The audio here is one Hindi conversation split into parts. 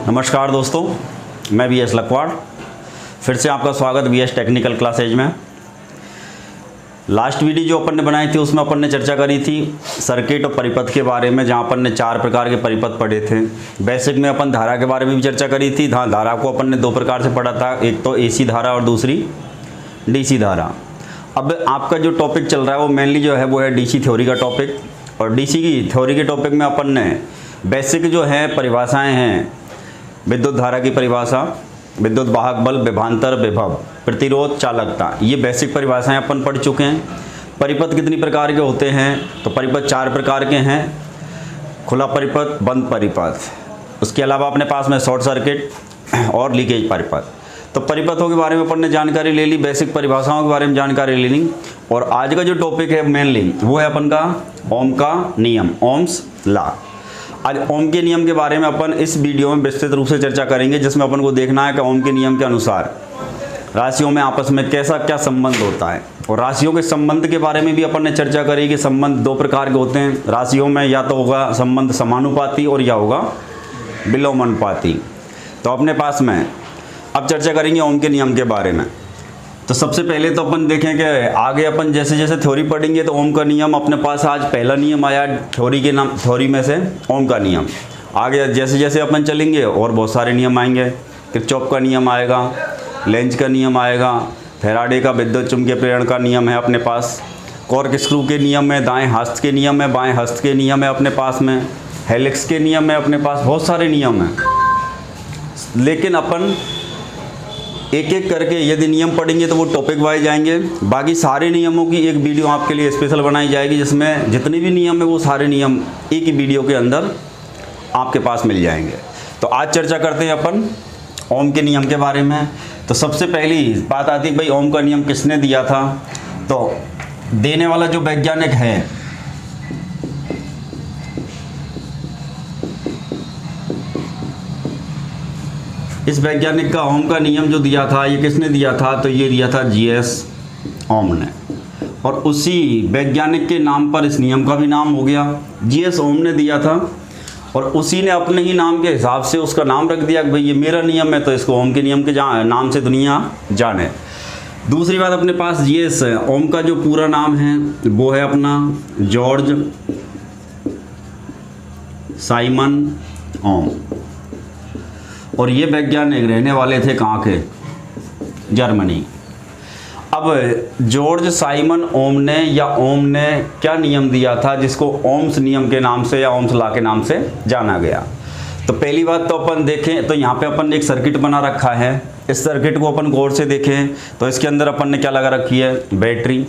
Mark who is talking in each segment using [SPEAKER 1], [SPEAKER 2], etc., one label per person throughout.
[SPEAKER 1] नमस्कार दोस्तों, मैं VS लखवाड़ फिर से आपका स्वागत VS टेक्निकल क्लासेज में। लास्ट वीडियो जो अपन ने बनाई थी उसमें अपन ने चर्चा करी थी सर्किट और परिपथ के बारे में, जहां अपन ने 4 प्रकार के परिपथ पढ़े थे। बेसिक में अपन धारा के बारे में भी चर्चा करी थी। धारा को अपन ने 2 प्रकार से पढ़ा था, एक तो AC धारा और दूसरी DC धारा। अब आपका जो टॉपिक चल रहा है वो मेनली जो है वो है DC थ्योरी का टॉपिक। और DC की थ्योरी के टॉपिक में अपन ने बेसिक जो है परिभाषाएं हैं, विद्युत धारा की परिभाषा, विद्युत वाहक बल, विभवांतर, विभव, प्रतिरोध, चालकता, ये बेसिक परिभाषाएं अपन पढ़ चुके हैं। परिपथ कितनी प्रकार के होते हैं? तो परिपथ 4 प्रकार के हैं, खुला परिपथ, बंद परिपथ, उसके अलावा अपने पास में शॉर्ट सर्किट और लीकेज परिपथ। तो परिपथों के बारे में अपन ने जानकारी ले ली, बेसिक परिभाषाओं के बारे में जानकारी ले ली। और आज का जो टॉपिक है मेनली वो है अपन का ओम का नियम, ओम्स लॉ। आज ओम के नियम के बारे में अपन इस वीडियो में विस्तृत रूप से चर्चा करेंगे, जिसमें अपन को देखना है कि ओम के नियम के अनुसार राशियों में आपस में कैसा क्या संबंध होता है। और राशियों के संबंध के बारे में भी अपन ने चर्चा करी कि संबंध 2 प्रकार के होते हैं राशियों में, या तो होगा संबंध समानुपाती और या होगा विलोमानुपाती। तो अपने पास में अब चर्चा करेंगे ओम के नियम के बारे में। तो सबसे पहले तो अपन देखें कि आगे अपन जैसे जैसे थ्योरी पढ़ेंगे तो ओम का नियम अपने पास आज पहला नियम आया थ्योरी में से ओम का नियम। आगे जैसे जैसे अपन चलेंगे और बहुत सारे नियम आएंगे। किरचॉफ का नियम आएगा, लेंज का नियम आएगा, फैराडे का विद्युत चुंबकीय प्रेरण का नियम है अपने पास, कॉर्क स्क्रू के नियम है, दाएँ हस्त के नियम है, बाएँ हस्त के नियम है अपने पास में, हेलिक्स के नियम है अपने पास, बहुत सारे नियम हैं। लेकिन अपन एक एक करके यदि नियम पढ़ेंगे तो वो टॉपिक वाइज जाएंगे। बाकी सारे नियमों की एक वीडियो आपके लिए स्पेशल बनाई जाएगी, जिसमें जितने भी नियम है वो सारे नियम एक ही वीडियो के अंदर आपके पास मिल जाएंगे। तो आज चर्चा करते हैं अपन ओम के नियम के बारे में। तो सबसे पहली बात आती है भाई ओम का नियम किसने दिया था? तो देने वाला जो वैज्ञानिक है इस वैज्ञानिक का ओम का नियम जो दिया था ये किसने दिया था? तो ये दिया था GS ओम ने। और उसी वैज्ञानिक के नाम पर इस नियम का भी नाम हो गया, GS ओम ने दिया था। और उसी ने अपने ही नाम के हिसाब से उसका नाम रख दिया कि भाई ये मेरा नियम है, तो इसको ओम के नियम के नाम से दुनिया जाने। दूसरी बात, अपने पास GS ओम का जो पूरा नाम है वो है अपना जॉर्ज साइमन ओम। और ये वैज्ञानिक रहने वाले थे कहाँ के? जर्मनी। अब जॉर्ज साइमन ओम ने या ओम ने क्या नियम दिया था जिसको ओम्स नियम के नाम से या ओम्स लॉ के नाम से जाना गया? तो पहली बात तो अपन देखें तो यहाँ पे अपन ने एक सर्किट बना रखा है। इस सर्किट को अपन गौर से देखें तो इसके अंदर अपन ने क्या लगा रखी है? बैटरी।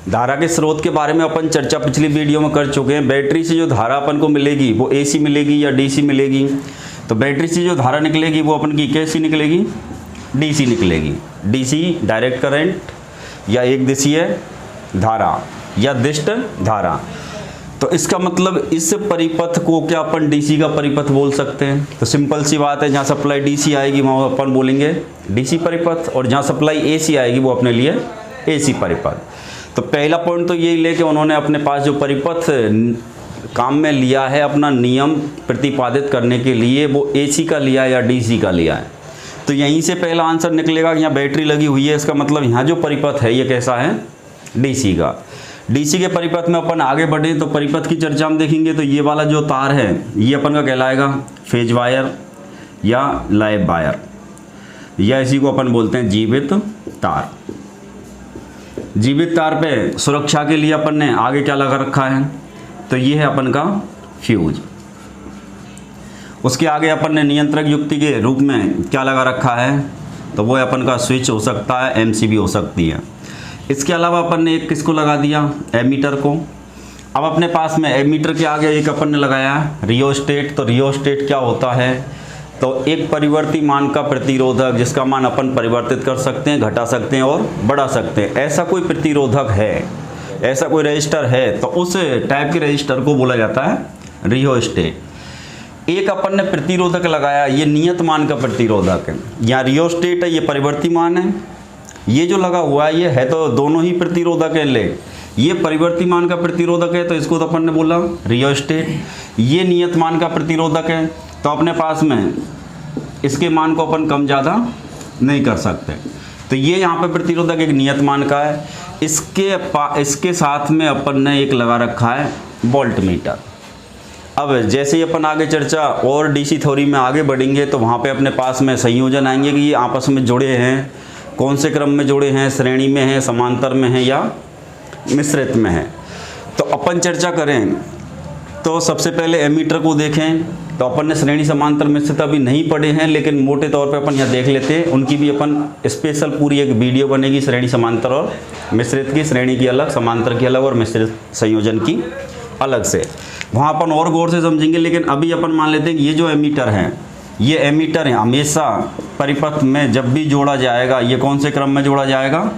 [SPEAKER 1] धारा के स्रोत के बारे में अपन चर्चा पिछली वीडियो में कर चुके हैं। बैटरी से जो धारा अपन को मिलेगी वो AC मिलेगी या DC मिलेगी? तो बैटरी से जो धारा निकलेगी वो अपन की कैसी निकलेगी? DC निकलेगी। DC डायरेक्ट करंट या एक दिशीय धारा या दिष्ट धारा। तो इसका मतलब इस परिपथ को क्या अपन DC का परिपथ बोल सकते हैं? तो सिंपल सी बात है, जहाँ सप्लाई DC आएगी वहाँ अपन बोलेंगे DC परिपथ, और जहाँ सप्लाई AC आएगी वो अपने लिए AC परिपथ। तो पहला पॉइंट तो यही ले कि उन्होंने अपने पास जो परिपथ काम में लिया है अपना नियम प्रतिपादित करने के लिए वो AC का लिया या DC का लिया है। तो यहीं से पहला आंसर निकलेगा कि यहाँ बैटरी लगी हुई है, इसका मतलब यहाँ जो परिपथ है ये कैसा है? DC का। DC के परिपथ में अपन आगे बढ़े तो परिपथ की चर्चा हम देखेंगे। तो ये वाला जो तार है ये अपन का कहलाएगा फेज वायर या लाइव वायर, या इसी को अपन बोलते हैं जीवित तार। जीवित तार पे सुरक्षा के लिए अपन ने आगे क्या लगा रखा है? तो ये है अपन का फ्यूज। उसके आगे अपन ने नियंत्रक युक्ति के रूप में क्या लगा रखा है? तो वो अपन का स्विच हो सकता है, MCB हो सकती है। इसके अलावा अपन ने एक किसको लगा दिया? एमीटर को। अब अपने पास में एमीटर के आगे एक अपन ने लगाया रियोस्टेट। तो रियोस्टेट क्या होता है? तो एक परिवर्ती मान का प्रतिरोधक, जिसका मान अपन परिवर्तित कर सकते हैं, घटा सकते हैं और बढ़ा सकते हैं। ऐसा कोई प्रतिरोधक है, ऐसा कोई रजिस्टर है, तो उस टाइप के रजिस्टर को बोला जाता है रियोस्टेट। एक अपन ने प्रतिरोधक लगाया, ये नियत मान का प्रतिरोधक है, या रियोस्टेट है, ये परिवर्ती मान है। ये जो लगा हुआ है ये है तो दोनों ही प्रतिरोधक है, ले ये परिवर्ती मान का प्रतिरोधक है तो इसको तो अपन ने बोला रियोस्टेट। ये नियत मान का प्रतिरोधक है। तो अपने पास में इसके मान को अपन कम ज़्यादा नहीं कर सकते। तो ये यहाँ पे प्रतिरोधक एक नियत मान का है। इसके साथ में अपन ने एक लगा रखा है वोल्ट मीटर। अब जैसे ही अपन आगे चर्चा और डीसी थ्योरी में आगे बढ़ेंगे तो वहाँ पे अपने पास में संयोजन आएंगे कि ये आपस में जुड़े हैं, कौन से क्रम में जुड़े हैं, श्रेणी में हैं, समांतर में हैं या मिश्रित में हैं। तो अपन चर्चा करें तो सबसे पहले एमीटर को देखें तो अपन ने श्रेणी समांतर मिश्रित अभी नहीं पढ़े हैं, लेकिन मोटे तौर पे अपन यहाँ देख लेते हैं। उनकी भी अपन स्पेशल पूरी एक वीडियो बनेगी श्रेणी समांतर और मिश्रित की, श्रेणी की अलग, समांतर की अलग और मिश्रित संयोजन की अलग से, वहाँ अपन और गौर से समझेंगे। लेकिन अभी अपन मान लेते हैं कि ये जो एमीटर हैं, ये एमीटर है हमेशा परिपथ में जब भी जोड़ा जाएगा, ये कौन से क्रम में जोड़ा जाएगा?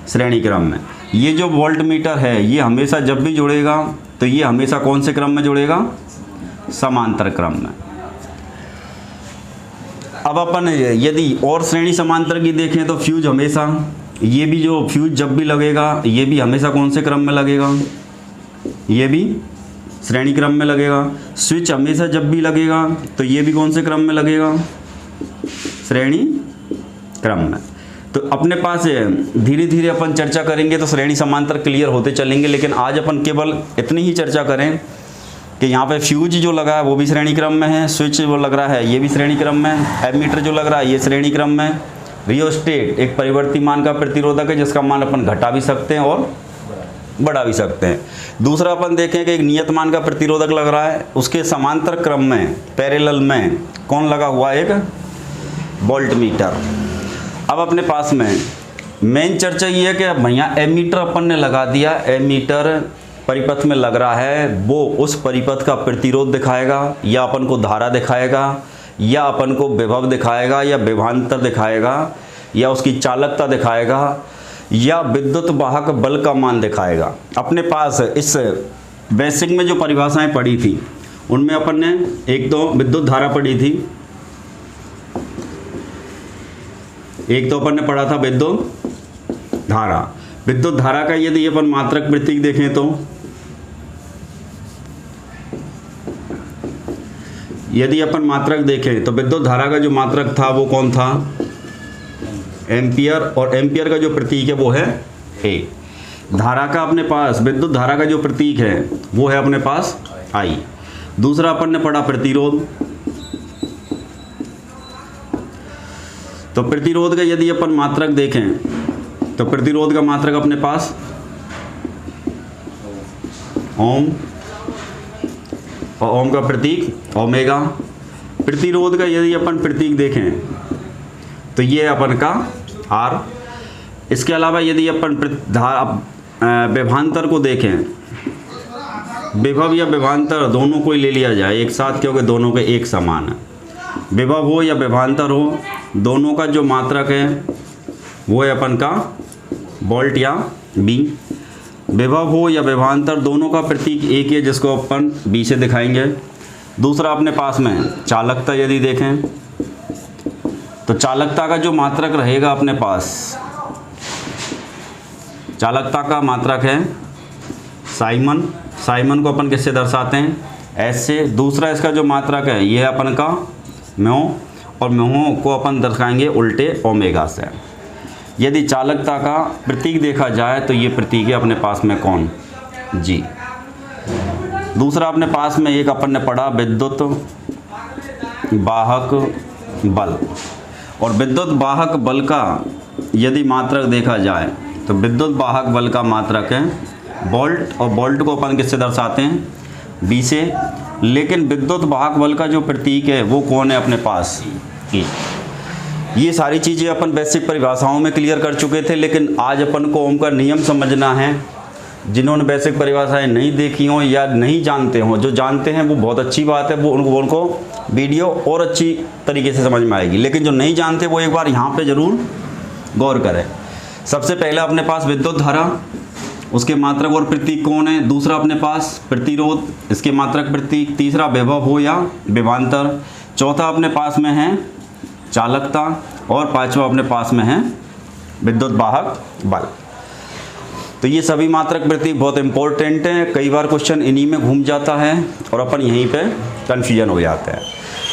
[SPEAKER 1] श्रेणी क्रम में। ये जो वोल्ट मीटर है ये हमेशा जब भी जुड़ेगा तो ये हमेशा कौन से क्रम में जुड़ेगा? समांतर क्रम में। अब अपन यदि और श्रेणी समांतर की देखें तो फ्यूज हमेशा, ये भी जो फ्यूज जब भी लगेगा ये भी हमेशा कौन से क्रम में लगेगा? ये भी श्रेणी क्रम में लगेगा। स्विच हमेशा जब भी लगेगा तो ये भी कौन से क्रम में लगेगा? श्रेणी क्रम में। तो अपने पास धीरे धीरे अपन चर्चा करेंगे तो श्रेणी समांतर क्लियर होते चलेंगे, लेकिन आज अपन केवल इतनी ही चर्चा करें कि यहाँ पे फ्यूज जो लगा है वो भी श्रेणी क्रम में है, स्विच वो लग रहा है ये भी श्रेणी क्रम में है, एमीटर जो लग रहा है ये श्रेणी क्रम में, रियोस्टेट एक परिवर्ती मान का प्रतिरोधक है जिसका मान अपन घटा भी सकते हैं और बढ़ा भी सकते हैं। दूसरा अपन देखें कि एक नियत मान का प्रतिरोधक लग रहा है, उसके समांतर क्रम में पैरेलल में कौन लगा हुआ है? एक वोल्ट मीटर। अब अपने पास में मेन चर्चा ये है कि भैया एमीटर अपन ने लगा दिया, एमीटर परिपथ में लग रहा है, वो उस परिपथ का प्रतिरोध दिखाएगा या अपन को धारा दिखाएगा या अपन को विभव दिखाएगा या विभवांतर दिखाएगा या उसकी चालकता दिखाएगा या विद्युत वाहक बल का मान दिखाएगा। अपने पास इस बेसिक में जो परिभाषाएं पढ़ी थी उनमें अपन ने एक तो विद्युत धारा पढ़ी थी, एक तो अपन ने पढ़ा था विद्युत धारा। विद्युत धारा का यदि अपन मात्रक प्रतीक देखें तो यदि अपन मात्रक देखें तो विद्युत धारा का जो मात्रक था वो कौन था? एम्पियर, और एम्पियर का जो प्रतीक है वो है ए। धारा का अपने पास, विद्युत धारा का जो प्रतीक है वो है अपने पास आई। दूसरा अपन ने पढ़ा प्रतिरोध। तो प्रतिरोध का यदि अपन मात्रक देखें तो प्रतिरोध का मात्रक अपने पास ओम, और ओम का प्रतीक ओमेगा। प्रतिरोध का यदि अपन प्रतीक देखें तो ये अपन का आर। इसके अलावा यदि अपन विभवांतर को देखें, विभव या विभवांतर दोनों को ही ले लिया जाए एक साथ क्योंकि दोनों के एक समान है। विभव हो या विभवांतर हो, दोनों का जो मात्रक है वो है अपन का वोल्ट या बी। विभव हो या विभवांतर दोनों का प्रतीक एक है जिसको अपन बी से दिखाएंगे। दूसरा अपने पास में चालकता यदि देखें तो चालकता का जो मात्रक रहेगा अपने पास, चालकता का मात्रक है साइमन। साइमन को अपन किससे दर्शाते हैं? एस से। दूसरा इसका जो मात्रक है ये है अपन का म्यो, और म्यो को अपन दर्शाएंगे उल्टे ओमेगा से। यदि चालकता का प्रतीक देखा जाए तो ये प्रतीक है अपने पास में कौन? जी। दूसरा अपने पास में एक अपन ने पढ़ा विद्युत वाहक बल, और विद्युत वाहक बल का यदि मात्रक देखा जाए तो विद्युत वाहक बल का मात्रक है वोल्ट, और वोल्ट को अपन किससे दर्शाते हैं? बी से। लेकिन विद्युत वाहक बल का जो प्रतीक है वो कौन है अपने पास? ए। ये सारी चीज़ें अपन बेसिक परिभाषाओं में क्लियर कर चुके थे, लेकिन आज अपन को ओम का नियम समझना है। जिन्होंने बेसिक परिभाषाएं नहीं देखी हों या नहीं जानते हों, जो जानते हैं वो बहुत अच्छी बात है, वो उनको वीडियो और अच्छी तरीके से समझ में आएगी, लेकिन जो नहीं जानते वो एक बार यहाँ पे ज़रूर गौर करें। सबसे पहला अपने पास विद्युत धारा, उसके मात्रक और प्रतीक कौन है? दूसरा अपने पास प्रतिरोध, इसके मात्रक प्रतीक। तीसरा विभव हो या विभवांतर। चौथा अपने पास में है चालकता, और पांचवा अपने पास में है विद्युत वाहक बल। तो ये सभी मात्रक प्रतीक बहुत इंपॉर्टेंट हैं, कई बार क्वेश्चन इन्हीं में घूम जाता है और अपन यहीं पे कन्फ्यूजन हो जाते हैं।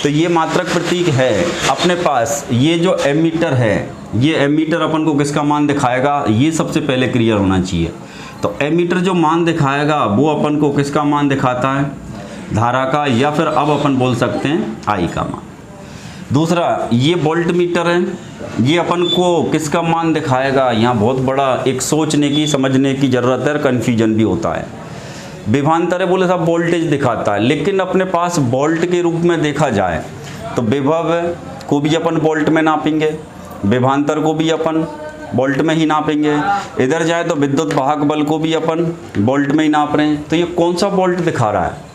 [SPEAKER 1] तो ये मात्रक प्रतीक है अपने पास। ये जो एमीटर है, ये एमीटर अपन को किसका मान दिखाएगा, ये सबसे पहले क्लियर होना चाहिए। तो एमीटर जो मान दिखाएगा वो अपन को किसका मान दिखाता है, धारा का, या फिर अब अपन बोल सकते हैं आई का मान। दूसरा ये वोल्ट मीटर है, ये अपन को किसका मान दिखाएगा, यहाँ बहुत बड़ा एक सोचने की समझने की ज़रूरत है, कन्फ्यूजन भी होता है। विभवांतर है बोले साहब वोल्टेज दिखाता है, लेकिन अपने पास वोल्ट के रूप में देखा जाए तो विभव को भी अपन वोल्ट में नापेंगे, विभवांतर को भी अपन वोल्ट में ही नापेंगे। इधर जाए तो विद्युत वाहक बल को भी अपन वोल्ट में ही नाप रहे हैं। तो ये कौन सा वोल्ट दिखा रहा है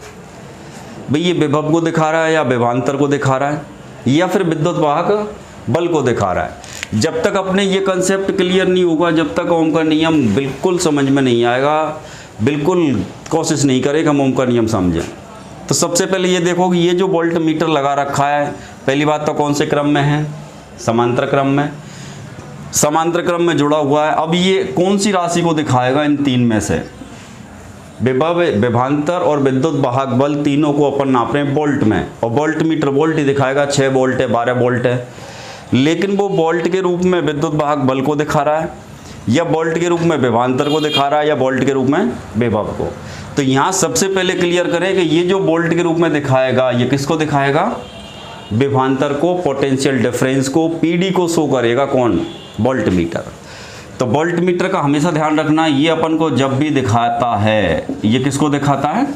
[SPEAKER 1] भाई, ये विभव को दिखा रहा है या विभवांतर को दिखा रहा है या फिर विद्युत वाहक बल को दिखा रहा है। जब तक अपने ये कंसेप्ट क्लियर नहीं होगा, जब तक ओम का नियम बिल्कुल समझ में नहीं आएगा, बिल्कुल कोशिश नहीं करेगा हम ओम का नियम समझें। तो सबसे पहले ये देखो कि ये जो वोल्ट मीटर लगा रखा है, पहली बात तो कौन से क्रम में है, समांतर क्रम में, समांतर क्रम में जुड़ा हुआ है। अब ये कौन सी राशि को दिखाएगा इन तीन में से, विभव, विभवांतर और विद्युत वाहक बल, तीनों को अपन नाप रहे हैं वोल्ट में। और वोल्ट मीटर वोल्ट ही दिखाएगा, 6 वोल्ट है, 12 वोल्ट है, लेकिन वो वोल्ट के रूप में विद्युत वाहक बल को दिखा रहा है या वोल्ट के रूप में विभवांतर को दिखा रहा है या वोल्ट के रूप में विभव को। तो यहाँ सबसे पहले क्लियर करें कि ये जो वोल्ट के रूप में दिखाएगा ये किसको दिखाएगा, विभवांतर को, पोटेंशियल डिफरेंस को, पीडी को शो करेगा कौन, वोल्ट मीटर। तो वोल्ट मीटर का हमेशा ध्यान रखना, ये अपन को जब भी दिखाता है ये किसको दिखाता है,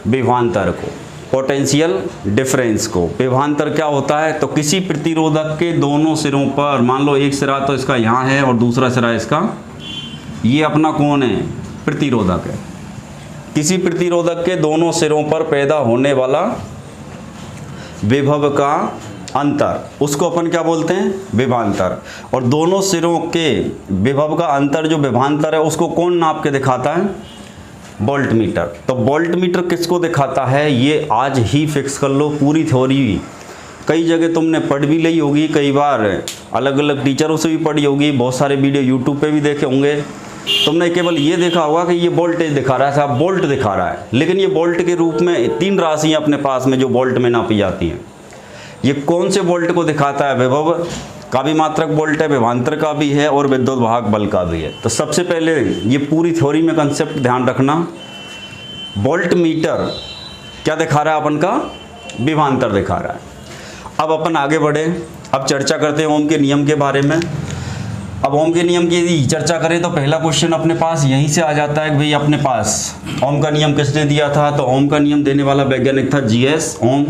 [SPEAKER 1] विभवांतर को, पोटेंशियल डिफरेंस को। विभवांतर क्या होता है, तो किसी प्रतिरोधक के दोनों सिरों पर, मान लो एक सिरा तो इसका यहाँ है और दूसरा सिरा इसका, ये अपना कौन है, प्रतिरोधक है। किसी प्रतिरोधक के दोनों सिरों पर पैदा होने वाला विभव का अंतर, उसको अपन क्या बोलते हैं, विभवांतर। और दोनों सिरों के विभव का अंतर जो विभवांतर है उसको कौन नाप के दिखाता है, वोल्ट मीटर। तो वोल्ट मीटर किसको दिखाता है, ये आज ही फिक्स कर लो। पूरी थ्योरी कई जगह तुमने पढ़ भी ली होगी, कई बार अलग अलग टीचरों से भी पढ़ी होगी, बहुत सारे वीडियो यूट्यूब पे भी देखे होंगे। तुमने केवल ये देखा होगा कि ये वोल्टेज दिखा रहा है साहब, वोल्ट दिखा रहा है, लेकिन ये वोल्ट के रूप में 3 राशियाँ अपने पास में जो वोल्ट में नापी जाती हैं। ये कौन से वोल्ट को दिखाता है, विभव का भी मात्रक वोल्ट है, विभवांतर का भी है और विद्युत वाहक बल का भी है। तो सबसे पहले ये पूरी थ्योरी में कंसेप्ट ध्यान रखना, वोल्ट मीटर क्या दिखा रहा है अपन का, विभवांतर दिखा रहा है। अब अपन आगे बढ़े, अब चर्चा करते हैं ओम के नियम के बारे में। अब ओम के नियम की यदि चर्चा करें तो पहला क्वेश्चन अपने पास यहीं से आ जाता है कि भाई अपने पास ओम का नियम किसने दिया था, तो ओम का नियम देने वाला वैज्ञानिक था जीएस ओम।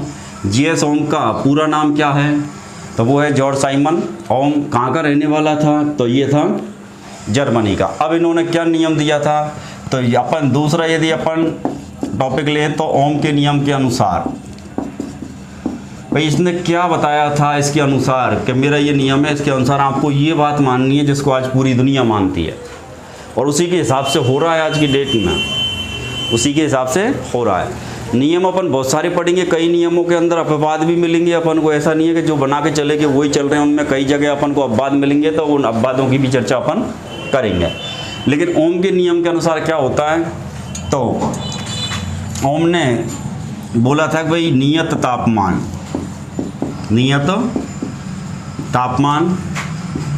[SPEAKER 1] जीएस ओम का पूरा नाम क्या है, तो वो है जॉर्ज साइमन। ओम कहाँ का रहने वाला था, तो ये था जर्मनी का। अब इन्होंने क्या नियम दिया था, तो अपन दूसरा यदि अपन टॉपिक लें तो ओम के नियम के अनुसार भाई इसने क्या बताया था, इसके अनुसार कि मेरा ये नियम है, इसके अनुसार आपको ये बात माननी है जिसको आज पूरी दुनिया मानती है, और उसी के हिसाब से हो रहा है आज की डेट में, उसी के हिसाब से हो रहा है। नियम अपन बहुत सारे पढ़ेंगे, कई नियमों के अंदर अपवाद भी मिलेंगे अपन को, ऐसा नहीं है कि जो बना के चले गए वही चल रहे हैं, उनमें कई जगह अपन को अपवाद मिलेंगे, तो उन अपवादों की भी चर्चा अपन करेंगे। लेकिन ओम के नियम के अनुसार क्या होता है, तो ओम ने बोला था कि भाई नियत तापमान, नियत तापमान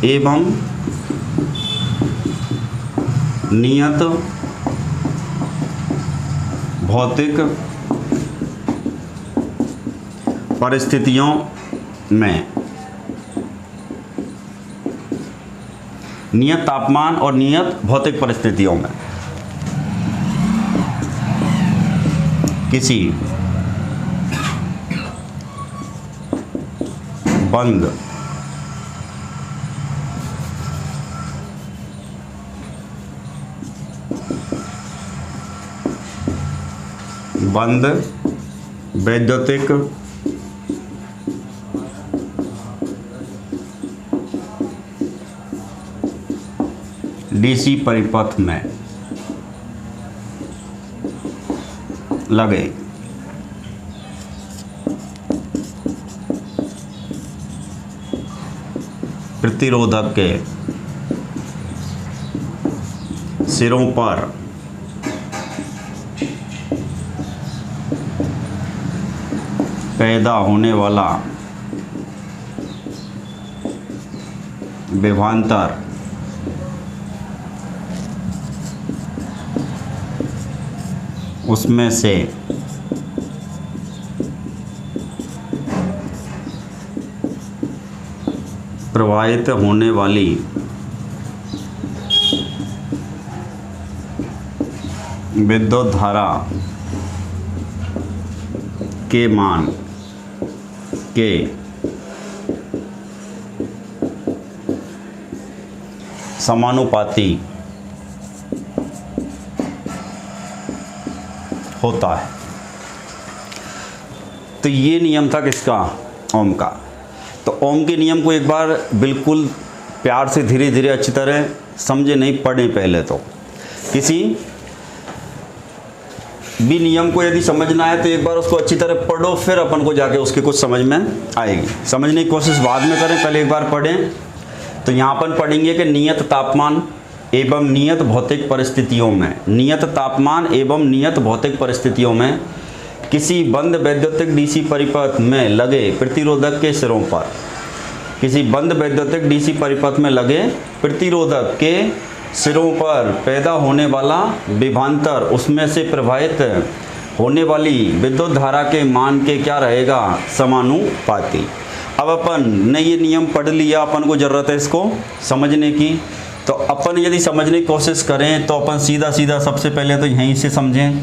[SPEAKER 1] एवं नियत भौतिक परिस्थितियों में, नियत तापमान और नियत भौतिक परिस्थितियों में किसी बंद वैद्युतिक डीसी परिपथ में लगे प्रतिरोधक के सिरों पर पैदा होने वाला विभवांतर उसमें से प्रवाहित होने वाली विद्युत धारा के मान के समानुपाती होता है। तो ये नियम था किसका? ओम का। तो ओम के नियम को एक बार बिल्कुल प्यार से धीरे धीरे अच्छी तरह समझे, नहीं पढ़े पहले तो। किसी भी नियम को यदि समझना है तो एक बार उसको अच्छी तरह पढ़ो, फिर अपन को जाके उसके कुछ समझ में आएगी। समझने की कोशिश बाद में करें, पहले एक बार पढ़ें। तो यहाँ अपन पढ़ेंगे कि नियत तापमान एवं नियत भौतिक परिस्थितियों में, नियत तापमान एवं नियत भौतिक परिस्थितियों में किसी बंद वैद्युतिक डीसी परिपथ में लगे प्रतिरोधक के सिरों पर, किसी बंद वैद्युतिक डीसी परिपथ में लगे प्रतिरोधक के सिरों पर पैदा होने वाला विभवांतर उसमें से प्रवाहित होने वाली विद्युत धारा के मान के क्या रहेगा? समानुपाती। अब अपन ने ये नियम पढ़ लिया, अपन को ज़रूरत है इसको समझने की। तो अपन यदि समझने की कोशिश करें तो अपन सीधा सीधा सबसे पहले तो यहीं से समझें।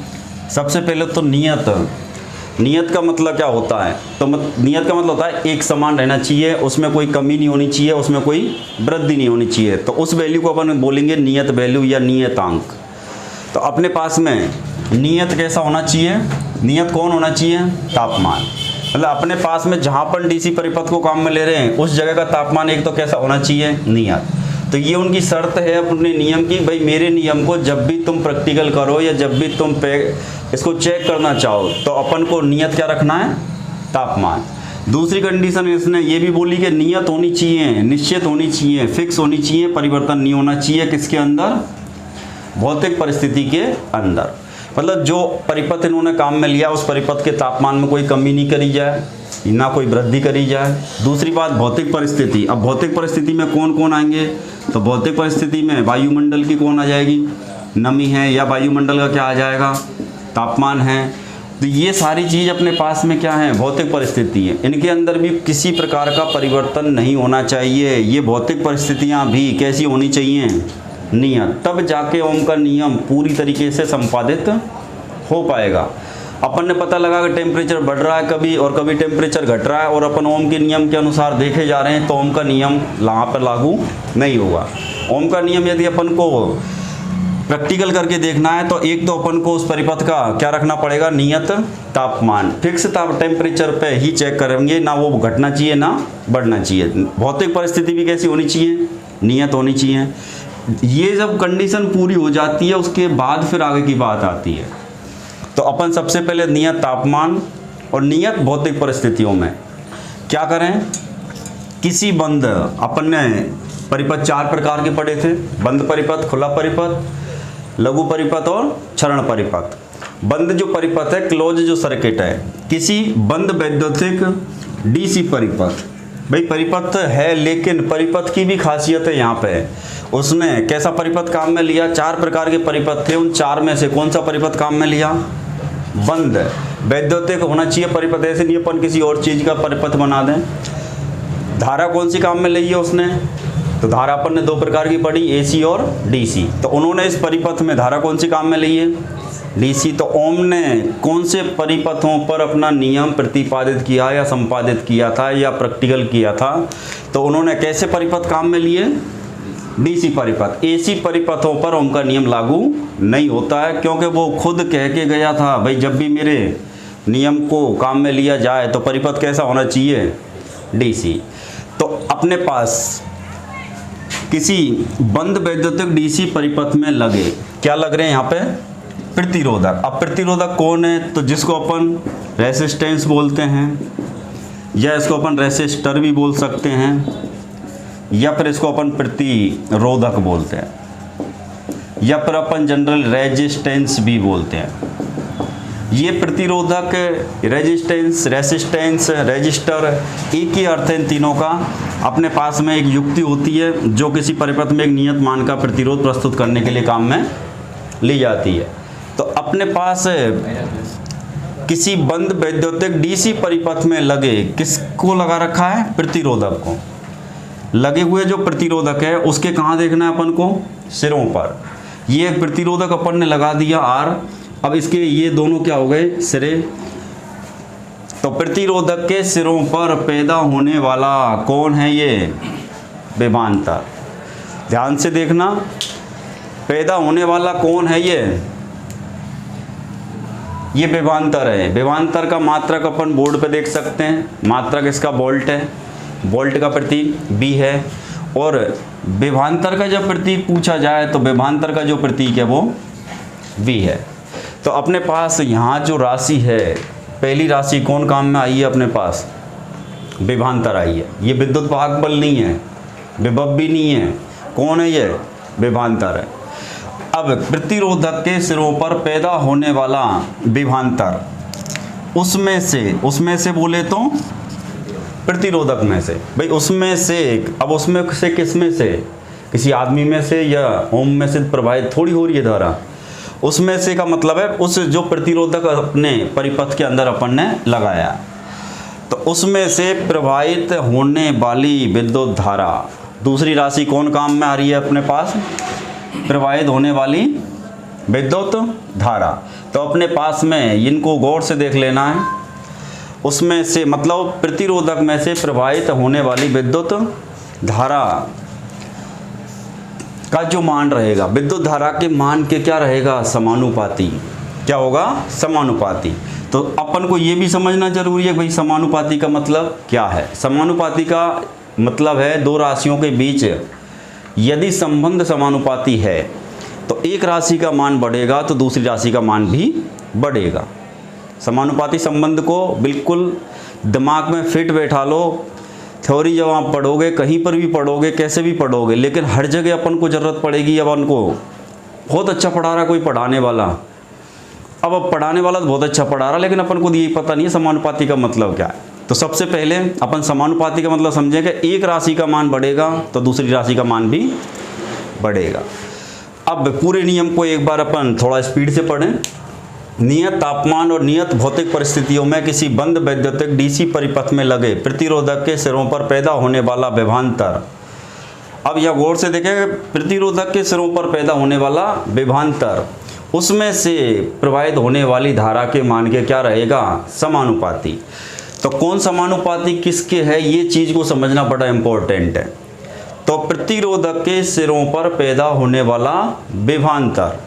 [SPEAKER 1] सबसे पहले तो नियत, नियत का मतलब क्या होता है? तो नियत का मतलब होता है एक समान रहना चाहिए, उसमें कोई कमी नहीं होनी चाहिए, उसमें कोई वृद्धि नहीं होनी चाहिए। तो उस वैल्यू को अपन बोलेंगे नियत वैल्यू या नियतांक। तो अपने पास में नियत कैसा होना चाहिए? नियत कौन होना चाहिए? तापमान। मतलब अपने पास में जहाँ पर डीसी परिपथ को काम में ले रहे हैं उस जगह का तापमान एक तो कैसा होना चाहिए? नियत। तो ये उनकी शर्त है अपने नियम की, भाई मेरे नियम को जब भी तुम प्रैक्टिकल करो या जब भी तुम इसको चेक करना चाहो तो अपन को नियत क्या रखना है? तापमान। दूसरी कंडीशन इसने ये भी बोली कि नियत होनी चाहिए, निश्चित होनी चाहिए, फिक्स होनी चाहिए, परिवर्तन नहीं होना चाहिए। किसके अंदर? भौतिक परिस्थिति के अंदर। मतलब जो परिपथ इन्होंने काम में लिया उस परिपथ के तापमान में कोई कमी नहीं करी जाए, ना कोई वृद्धि करी जाए। दूसरी बात भौतिक परिस्थिति। अब भौतिक परिस्थिति में कौन कौन आएंगे? तो भौतिक परिस्थिति में वायुमंडल की कौन आ जाएगी? नमी है, या वायुमंडल का क्या आ जाएगा? तापमान है। तो ये सारी चीज़ अपने पास में क्या है? भौतिक परिस्थिति है। इनके अंदर भी किसी प्रकार का परिवर्तन नहीं होना चाहिए। ये भौतिक परिस्थितियाँ भी कैसी होनी चाहिए? नियत। तब जाके ओम का नियम पूरी तरीके से संपादित हो पाएगा। अपन ने पता लगा कि टेम्परेचर बढ़ रहा है कभी और कभी टेम्परेचर घट रहा है और अपन ओम के नियम के अनुसार देखे जा रहे हैं तो ओम का नियम यहाँ पर लागू नहीं होगा। ओम का नियम यदि अपन को प्रैक्टिकल करके देखना है तो एक तो अपन को उस परिपथ का क्या रखना पड़ेगा? नियत तापमान। फिक्स टेम्परेचर पे ही चेक करेंगे, ना वो घटना चाहिए ना बढ़ना चाहिए। भौतिक परिस्थिति भी कैसी होनी चाहिए? नियत होनी चाहिए। ये जब कंडीशन पूरी हो जाती है उसके बाद फिर आगे की बात आती है। तो अपन सबसे पहले नियत तापमान और नियत भौतिक परिस्थितियों में क्या करें? किसी बंद, अपन ने परिपथ 4 प्रकार के पढ़े थे। बंद परिपथ, खुला परिपथ, लघु परिपथ और क्षरण परिपथ। बंद जो परिपथ है, क्लोज जो सर्किट है, किसी बंद वैद्युतिक डीसी परिपथ। भाई परिपथ है लेकिन परिपथ की भी खासियत है यहाँ पे। उसने कैसा परिपथ काम में लिया? 4 प्रकार के परिपथ थे, उन 4 में से कौन सा परिपथ काम में लिया? बंद वैद्युतिक होना चाहिए परिपथ। ऐसे नहीं अपन किसी और चीज़ का परिपथ बना दें। धारा कौन सी काम में ली है उसने? तो धारा अपन ने 2 प्रकार की पढ़ी, एसी और डीसी। तो उन्होंने इस परिपथ में धारा कौन सी काम में ली है? डीसी। तो ओम ने कौन से परिपथों पर अपना नियम प्रतिपादित किया या संपादित किया था या प्रैक्टिकल किया था? तो उन्होंने कैसे परिपथ काम में लिए? डीसी परिपथ। एसी परिपथों पर ओम का नियम लागू नहीं होता है, क्योंकि वो खुद कह के गया था भाई जब भी मेरे नियम को काम में लिया जाए तो परिपथ कैसा होना चाहिए? डीसी। तो अपने पास किसी बंद वैद्युतिक डीसी परिपथ में लगे, क्या लग रहे हैं यहाँ पे? प्रतिरोधक। अब प्रतिरोधक कौन है? तो जिसको अपन रेसिस्टेंस बोलते हैं, या इसको अपन रेसिस्टर भी बोल सकते हैं, या फिर इसको अपन प्रतिरोधक बोलते हैं। या फिर अपन जनरल रेजिस्टेंस भी बोलते हैं। ये प्रतिरोधक, रेजिस्टेंस, रजिस्टर, एक ही अर्थ है इन तीनों का। अपने पास में एक युक्ति होती है जो किसी परिपथ में एक नियत मान का प्रतिरोध प्रस्तुत करने के लिए काम में ली जाती है। तो अपने पास किसी बंद वैद्युतिक डीसी परिपथ में लगे, किसको लगा रखा है? प्रतिरोधक को। लगे हुए जो प्रतिरोधक है उसके कहाँ देखना है अपन को? सिरों पर। ये एक प्रतिरोधक अपन ने लगा दिया R, अब इसके ये दोनों क्या हो गए? सिरे। तो प्रतिरोधक के सिरों पर पैदा होने वाला कौन है? ये विभवांतर। ध्यान से देखना, पैदा होने वाला कौन है? ये विभवांतर है। विभवांतर का मात्रक अपन बोर्ड पे देख सकते हैं। मात्रक इसका वोल्ट है, वोल्ट का प्रतीक V है। और विभवांतर का जब प्रतीक पूछा जाए तो विभवांतर का जो प्रतीक है वो V है। तो अपने पास यहाँ जो राशि है, पहली राशि कौन काम में आई है अपने पास? विभवांतर आई है। ये विद्युत वाहक बल नहीं है, विभव भी नहीं है, कौन है? ये विभवांतर है। अब प्रतिरोधक के सिरों पर पैदा होने वाला विभवांतर, उसमें से बोले तो प्रतिरोधक में से, भाई उसमें से, अब उसमें से किसमें से? किसी आदमी में से या ओम में से प्रवाहित थोड़ी हो रही है धारा। उसमें से का मतलब है उस जो प्रतिरोधक अपने परिपथ के अंदर अपन ने लगाया, तो उसमें से प्रवाहित होने वाली विद्युत धारा। दूसरी राशि कौन काम में आ रही है अपने पास? प्रवाहित होने वाली विद्युत धारा। तो अपने पास में इनको गौर से देख लेना है। उसमें से मतलब प्रतिरोधक में से प्रवाहित होने वाली विद्युत धारा का जो मान रहेगा, विद्युत धारा के मान के क्या रहेगा? समानुपाती। क्या होगा? समानुपाती। तो अपन को ये भी समझना जरूरी है भाई समानुपाती का मतलब क्या है। समानुपाती का मतलब है दो राशियों के बीच यदि संबंध समानुपाती है तो एक राशि का मान बढ़ेगा तो दूसरी राशि का मान भी बढ़ेगा। समानुपाती संबंध को बिल्कुल दिमाग में फिट बैठा लो। थ्योरी जब आप पढ़ोगे, कहीं पर भी पढ़ोगे, कैसे भी पढ़ोगे, लेकिन हर जगह अपन को ज़रूरत पड़ेगी। अपन को बहुत अच्छा पढ़ा रहा कोई पढ़ाने वाला, अब पढ़ाने वाला तो बहुत अच्छा पढ़ा रहा, लेकिन अपन को ये पता नहीं है समानुपाती का मतलब क्या है। तो सबसे पहले अपन समानुपाती का मतलब समझेंगे, एक राशि का मान बढ़ेगा तो दूसरी राशि का मान भी बढ़ेगा। अब पूरे नियम को एक बार अपन थोड़ा स्पीड से पढ़ें। नियत तापमान और नियत भौतिक परिस्थितियों में किसी बंद वैद्युतिक डीसी परिपथ में लगे प्रतिरोधक के सिरों पर पैदा होने वाला विभवांतर। अब यह गौर से देखेंगे, प्रतिरोधक के सिरों पर पैदा होने वाला विभवांतर, उसमें से प्रवाहित होने वाली धारा के मान के क्या रहेगा? समानुपाती। तो कौन समानुपाती किसके है, ये चीज़ को समझना बड़ा इम्पोर्टेंट है। तो प्रतिरोधक के सिरों पर पैदा होने वाला विभवांतर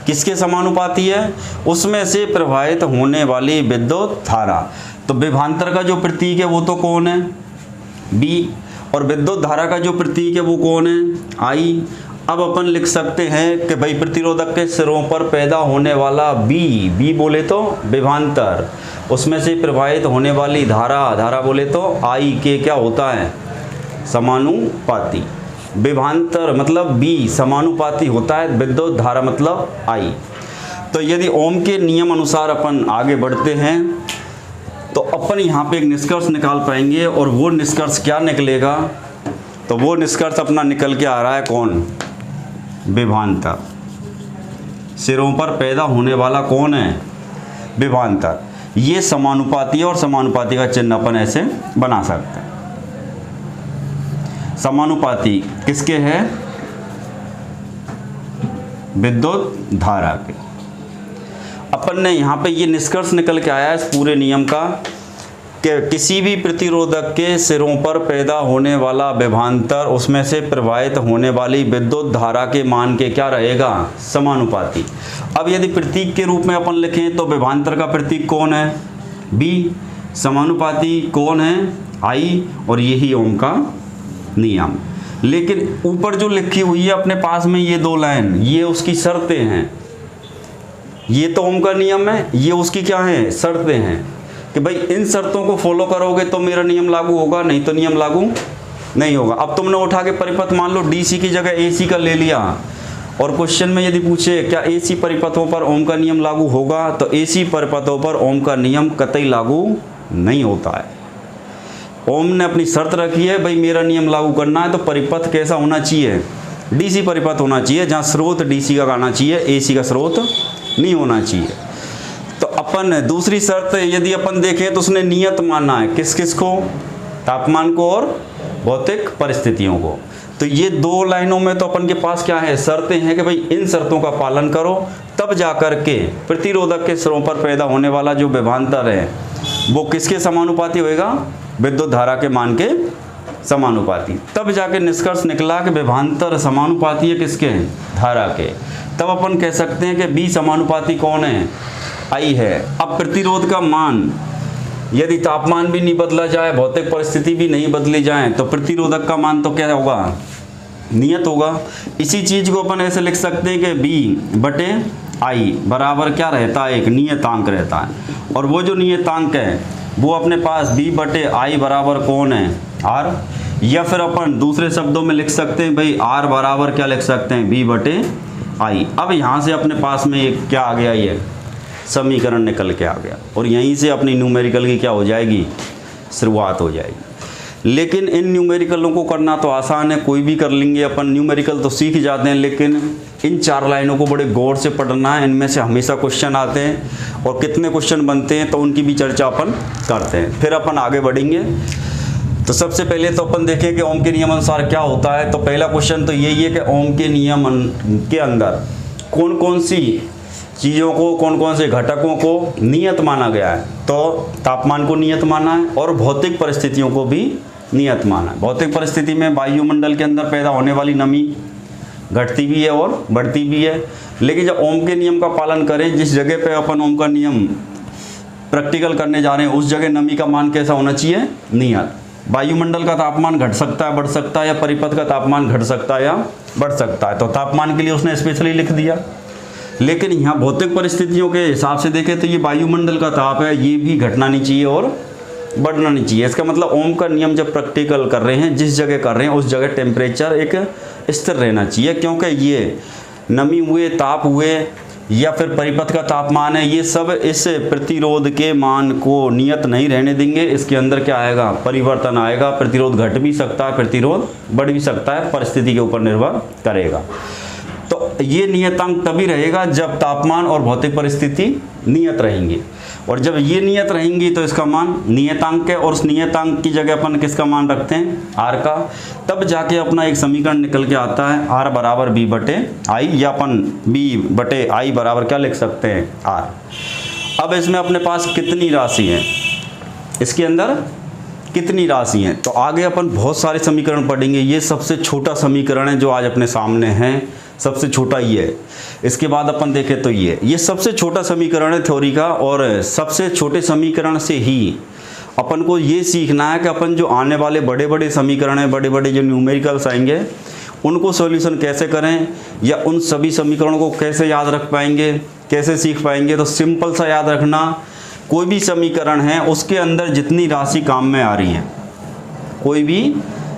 [SPEAKER 1] किसके समानुपाती है? उसमें से प्रवाहित होने वाली विद्युत धारा। तो विभवांतर का जो प्रतीक है वो तो कौन है? B। और विद्युत धारा का जो प्रतीक है वो कौन है? I। अब अपन लिख सकते हैं कि भाई प्रतिरोधक के सिरों पर पैदा होने वाला B बोले तो विभवांतर, उसमें से प्रवाहित होने वाली धारा बोले तो I के क्या होता है? समानुपाती। विभवांतर मतलब B समानुपाती होता है, विद्युत धारा मतलब I। तो यदि ओम के नियम अनुसार अपन आगे बढ़ते हैं तो अपन यहाँ पे एक निष्कर्ष निकाल पाएंगे, और वो निष्कर्ष क्या निकलेगा? तो वो निष्कर्ष अपना निकल के आ रहा है कौन? विभवांतर। सिरों पर पैदा होने वाला कौन है? विभवांतर। ये समानुपाती है और समानुपाती का चिन्ह अपन ऐसे बना सकते हैं। समानुपाती किसके है? विद्युत धारा के। अपन ने यहाँ पे ये निष्कर्ष निकल के आया इस पूरे नियम का कि किसी भी प्रतिरोधक के सिरों पर पैदा होने वाला विभवांतर, उसमें से प्रवाहित होने वाली विद्युत धारा के मान के क्या रहेगा? समानुपाती। अब यदि प्रतीक के रूप में अपन लिखें तो विभवांतर का प्रतीक कौन है? B। समानुपाती कौन है? I। और यही ओम का नियम। लेकिन ऊपर जो लिखी हुई है अपने पास में ये दो लाइन, ये उसकी शर्तें हैं। ये तो ओम का नियम है, ये उसकी क्या है? शर्तें हैं कि भाई इन शर्तों को फॉलो करोगे तो मेरा नियम लागू होगा, नहीं तो नियम लागू नहीं होगा। अब तुमने उठा के परिपथ मान लो DC की जगह AC का ले लिया और क्वेश्चन में यदि पूछे क्या एसी परिपथों पर ओम का नियम लागू होगा, तो एसी परिपथों पर ओम का नियम कतई लागू नहीं होता है। ओम ने अपनी शर्त रखी है, भाई मेरा नियम लागू करना है तो परिपथ कैसा होना चाहिए, डीसी परिपथ होना चाहिए, जहाँ स्रोत डीसी का आना चाहिए, एसी का स्रोत नहीं होना चाहिए। तो अपन दूसरी शर्त यदि अपन देखें तो उसने नियत माना है किस किस को, तापमान को और भौतिक परिस्थितियों को। तो ये दो लाइनों में तो अपन के पास क्या है, शर्तें हैं कि भाई इन शर्तों का पालन करो, तब जाकर के प्रतिरोधक के सिरों पर पैदा होने वाला जो विभवांतर है वो किसके समानुपाती होएगा, विद्युत धारा के मान के समानुपाती। तब जाके निष्कर्ष निकला कि विभवांतर समानुपाती है किसके, धारा के। तब अपन कह सकते हैं कि बी समानुपाती कौन है, आई है। अब प्रतिरोध का मान यदि तापमान भी नहीं बदला जाए, भौतिक परिस्थिति भी नहीं बदली जाए, तो प्रतिरोधक का मान तो क्या होगा, नियत होगा। इसी चीज को अपन ऐसे लिख सकते हैं कि बी बटे आई बराबर क्या रहता है, एक नियतांक रहता है। और वो जो नियतांक है वो अपने पास बी बटे आई बराबर कौन है, आर। या फिर अपन दूसरे शब्दों में लिख सकते हैं भाई आर बराबर क्या लिख सकते हैं, बी बटे आई। अब यहाँ से अपने पास में एक क्या आ गया, ये समीकरण निकल के आ गया, और यहीं से अपनी न्यूमेरिकल की क्या हो जाएगी, शुरुआत हो जाएगी। लेकिन इन न्यूमेरिकलों को करना तो आसान है, कोई भी कर लेंगे अपन, न्यूमेरिकल तो सीख जाते हैं, लेकिन इन 4 लाइनों को बड़े गौर से पढ़ना है। इनमें से हमेशा क्वेश्चन आते हैं और कितने क्वेश्चन बनते हैं तो उनकी भी चर्चा अपन करते हैं, फिर अपन आगे बढ़ेंगे। तो सबसे पहले तो अपन देखें कि ओम के नियम अनुसार क्या होता है। तो पहला क्वेश्चन तो यही है कि ओम के नियम के अंदर कौन कौन सी चीज़ों को, कौन कौन से घटकों को नियत माना गया है। तो तापमान को नियत माना है और भौतिक परिस्थितियों को भी नियत माना है। भौतिक परिस्थिति में वायुमंडल के अंदर पैदा होने वाली नमी घटती भी है और बढ़ती भी है। लेकिन जब ओम के नियम का पालन करें, जिस जगह पे अपन ओम का नियम प्रैक्टिकल करने जा रहे हैं उस जगह नमी का मान कैसा होना चाहिए, नियत। वायुमंडल का तापमान घट सकता है, बढ़ सकता है, या परिपथ का तापमान घट सकता है या बढ़ सकता है, तो तापमान के लिए उसने स्पेशली लिख दिया। लेकिन यहाँ भौतिक परिस्थितियों के हिसाब से देखें तो ये वायुमंडल का ताप है, ये भी घटना नहीं चाहिए और बढ़ना नहीं चाहिए। इसका मतलब ओम का नियम जब प्रैक्टिकल कर रहे हैं, जिस जगह कर रहे हैं उस जगह टेम्परेचर एक स्थिर रहना चाहिए, क्योंकि ये नमी हुए, ताप हुए या फिर परिपथ का तापमान है, ये सब इस प्रतिरोध के मान को नियत नहीं रहने देंगे। इसके अंदर क्या आएगा, परिवर्तन आएगा। प्रतिरोध घट भी सकता है, प्रतिरोध बढ़ भी सकता है, परिस्थिति के ऊपर निर्भर करेगा। तो ये नियतांक तभी रहेगा जब तापमान और भौतिक परिस्थिति नियत रहेंगी, और जब ये नियत रहेंगी तो इसका मान नियतांक है, और उस नियतांक की जगह अपन किसका मान रखते हैं, आर का। तब जाके अपना एक समीकरण निकल के आता है, आर बराबर बी बटे आई, या अपन बी बटे आई बराबर क्या लिख सकते हैं, आर। अब इसमें अपने पास कितनी राशि है, इसके अंदर कितनी राशि है, तो आगे अपन बहुत सारे समीकरण पढ़ेंगे। ये सबसे छोटा समीकरण है जो आज अपने सामने है, सबसे छोटा ये है। इसके बाद अपन देखें तो ये सबसे छोटा समीकरण है थ्योरी का, और सबसे छोटे समीकरण से ही अपन को ये सीखना है कि अपन जो आने वाले बड़े बड़े समीकरण हैं, बड़े बड़े जो न्यूमेरिकल्स आएंगे, उनको सॉल्यूशन कैसे करें, या उन सभी समीकरणों को कैसे याद रख पाएंगे, कैसे सीख पाएंगे। तो सिंपल सा याद रखना, कोई भी समीकरण है उसके अंदर जितनी राशि काम में आ रही है, कोई भी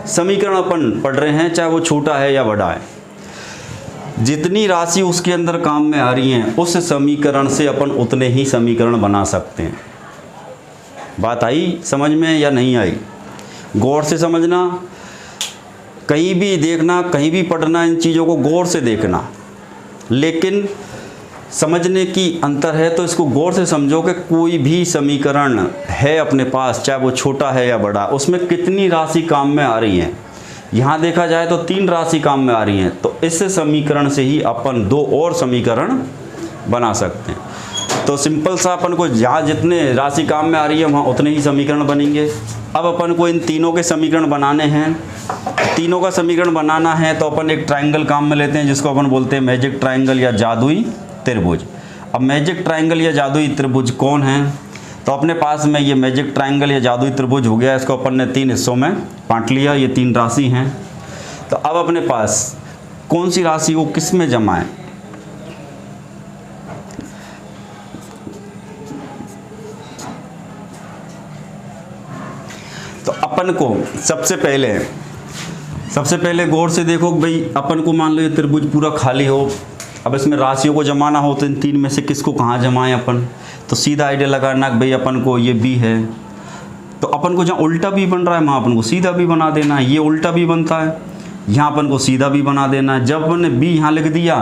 [SPEAKER 1] समीकरण अपन पढ़ रहे हैं चाहे वो छोटा है या बड़ा है, जितनी राशि उसके अंदर काम में आ रही है उस समीकरण से अपन उतने ही समीकरण बना सकते हैं। बात आई समझ में या नहीं आई, गौर से समझना, कहीं भी देखना, कहीं भी पढ़ना, इन चीज़ों को गौर से देखना। लेकिन समझने की अंतर है, तो इसको गौर से समझो कि कोई भी समीकरण है अपने पास, चाहे वो छोटा है या बड़ा, उसमें कितनी राशि काम में आ रही है। यहाँ देखा जाए तो 3 राशि काम में आ रही हैं, तो इस समीकरण से ही अपन 2 और समीकरण बना सकते हैं। तो सिंपल सा अपन को जहाँ जितने राशि काम में आ रही है वहाँ उतने ही समीकरण बनेंगे। अब अपन को इन तीनों के समीकरण बनाने हैं, तीनों का समीकरण बनाना है तो अपन एक ट्राइंगल काम में लेते हैं जिसको अपन बोलते हैं मैजिक ट्राइंगल या जादुई त्रिभुज। अब मैजिक ट्राइंगल या जादुई त्रिभुज कौन है, तो अपने पास में ये मैजिक ट्राइंगल या जादुई त्रिभुज हो गया। इसको अपन ने 3 हिस्सों में बांट लिया, ये 3 राशि हैं। तो अब अपने पास कौन सी राशि को किस में जमा है, तो अपन को सबसे पहले सबसे पहले गौर से देखो भाई, अपन को मान लो ये त्रिभुज पूरा खाली हो, अब इसमें राशियों को जमाना हो तो इन तीन में से किसको कहाँ जमाएं अपन। तो सीधा आइडिया लगाना कि भाई अपन को ये बी है, तो अपन को जहाँ उल्टा भी बन रहा है वहाँ अपन को सीधा भी बना देना है। ये उल्टा भी बनता है, यहाँ अपन को सीधा भी बना देना है। जब अपन ने बी यहाँ लिख दिया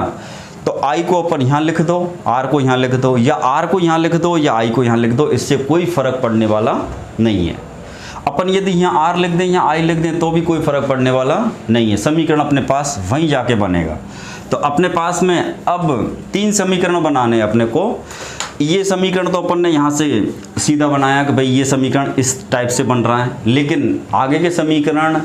[SPEAKER 1] तो आई को अपन यहाँ लिख दो, आर को यहाँ लिख दो, या आर को यहाँ लिख दो या आई को यहाँ लिख दो, इससे कोई फ़र्क पड़ने वाला नहीं है। अपन यदि यहाँ आर लिख दें या आई लिख दें तो भी कोई फ़र्क पड़ने वाला नहीं है, समीकरण अपने पास वहीं जाके बनेगा। तो अपने पास में अब 3 समीकरण बनाने हैं अपने को। ये समीकरण तो अपन ने यहाँ से सीधा बनाया कि भाई ये समीकरण इस टाइप से बन रहा है, लेकिन आगे के समीकरण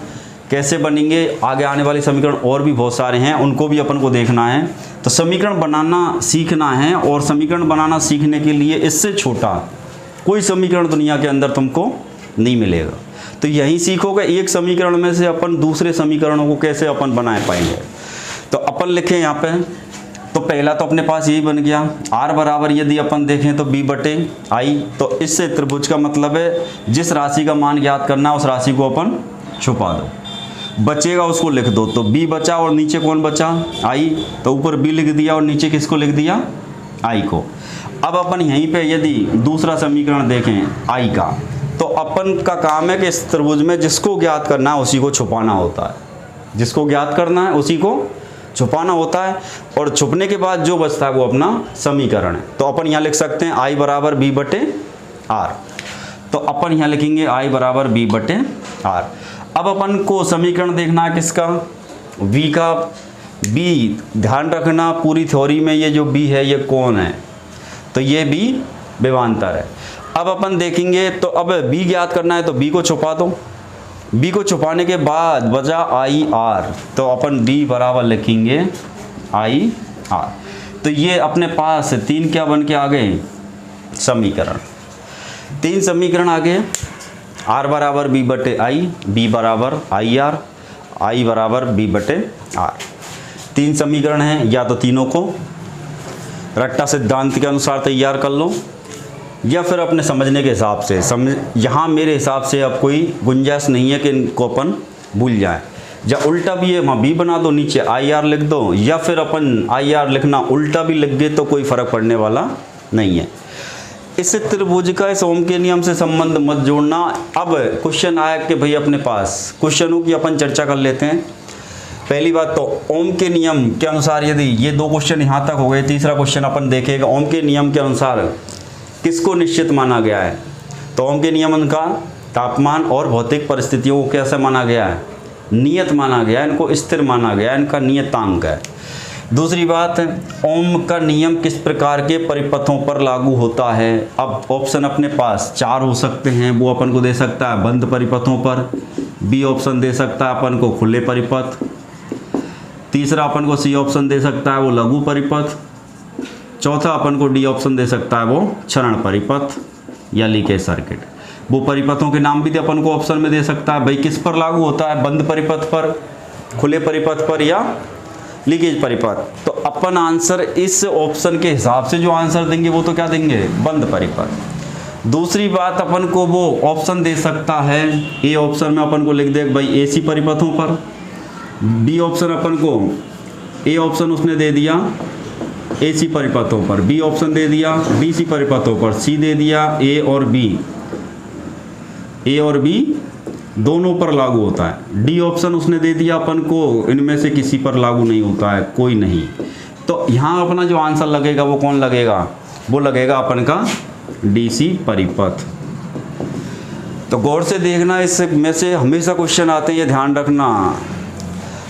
[SPEAKER 1] कैसे बनेंगे, आगे आने वाले समीकरण और भी बहुत सारे हैं, उनको भी अपन को देखना है। तो समीकरण बनाना सीखना है, और समीकरण बनाना सीखने के लिए इससे छोटा कोई समीकरण दुनिया के अंदर तुमको नहीं मिलेगा। तो यही सीखोगे एक समीकरण में से अपन दूसरे समीकरणों को कैसे अपन बना पाएंगे। तो अपन लिखें यहाँ पे, तो पहला तो अपने पास यही बन गया, आर बराबर यदि अपन देखें तो बी बटे आई। तो इससे त्रिभुज का मतलब है जिस राशि का मान ज्ञात करना है उस राशि को अपन छुपा दो, बचेगा उसको लिख दो। तो बी बचा और नीचे कौन बचा, आई, तो ऊपर बी लिख दिया और नीचे किसको लिख दिया, आई को। अब अपन यहीं पे यदि दूसरा समीकरण देखें आई का, तो अपन का काम है कि इस त्रिभुज में जिसको ज्ञात करना है उसी को छुपाना होता है, जिसको ज्ञात करना है उसी को छुपाना होता है, और छुपने के बाद जो बचता है वो अपना समीकरण है। तो अपन यहाँ लिख सकते हैं आई बराबर बी बटे आर। तो अपन यहाँ लिखेंगे आई बराबर बी बटे आर। अब अपन को समीकरण देखना है किसका, v का। b ध्यान रखना पूरी थ्योरी में ये जो b है ये कौन है, तो ये b विभवांतर है। अब अपन देखेंगे तो अब b ज्ञात करना है तो b को छुपा दो, b को छुपाने के बाद बचा आई आर, तो अपन b बराबर लिखेंगे आई आर। तो ये अपने पास 3 क्या बन के आ गए, समीकरण। 3 समीकरण आ गए, आर बराबर बी बटे आई, बी बराबर आई आर, आई बराबर बी बटे आर। 3 समीकरण हैं, या तो तीनों को रट्टा सिद्धांत के अनुसार तैयार कर लो, या फिर अपने समझने के हिसाब से यहाँ मेरे हिसाब से अब कोई गुंजाइश नहीं है कि इनको अपन भूल जाएं। या उल्टा भी है, वहाँ बी बना दो, नीचे आई आर लिख दो, या फिर अपन आई आर लिखना उल्टा भी लिख गए तो कोई फ़र्क पड़ने वाला नहीं है। इससे त्रिभुज का इस ओम के नियम से संबंध मत जोड़ना। अब क्वेश्चन आया कि भाई अपने पास क्वेश्चनों की अपन चर्चा कर लेते हैं। पहली बात तो ओम के नियम के अनुसार, यदि ये 2 क्वेश्चन यहाँ तक हो गए, तीसरा क्वेश्चन अपन देखेगा ओम के नियम के अनुसार किसको निश्चित माना गया है। तो ओम के नियम का तापमान और भौतिक परिस्थितियों को कैसे माना गया है, नियत माना गया है, इनको स्थिर माना गया है, इनका नियतांक है। दूसरी बात, ओम का नियम किस प्रकार के परिपथों पर लागू होता है। अब ऑप्शन अपने पास 4 हो सकते हैं, वो अपन को दे सकता है बंद परिपथों पर, बी ऑप्शन दे सकता है अपन को खुले परिपथ, तीसरा अपन को सी ऑप्शन दे सकता है वो लघु परिपथ, चौथा अपन को डी ऑप्शन दे सकता है वो क्षरण परिपथ या लीकेज सर्किट। वो परिपथों के नाम भी दे अपन को ऑप्शन में दे सकता है, भाई किस पर लागू होता है, बंद परिपथ पर, खुले परिपथ पर या लीकेज परिपथ। तो अपन आंसर इस ऑप्शन के हिसाब से जो आंसर देंगे वो तो क्या देंगे, बंद परिपथ। दूसरी बात अपन को वो ऑप्शन दे सकता है, ए ऑप्शन में अपन को लिख दे भाई एसी परिपथों पर, बी ऑप्शन अपन को ए ऑप्शन उसने दे दिया एसी परिपथों पर, बी ऑप्शन दे दिया बीसी परिपथों पर, सी दे दिया ए और बी दोनों पर लागू होता है, डी ऑप्शन उसने दे दिया अपन को इनमें से किसी पर लागू नहीं होता है, कोई नहीं। तो यहाँ अपना जो आंसर लगेगा वो कौन लगेगा, वो लगेगा अपन का डीसी परिपथ। तो गौर से देखना, इसमें से हमेशा क्वेश्चन आते हैं, ये ध्यान रखना।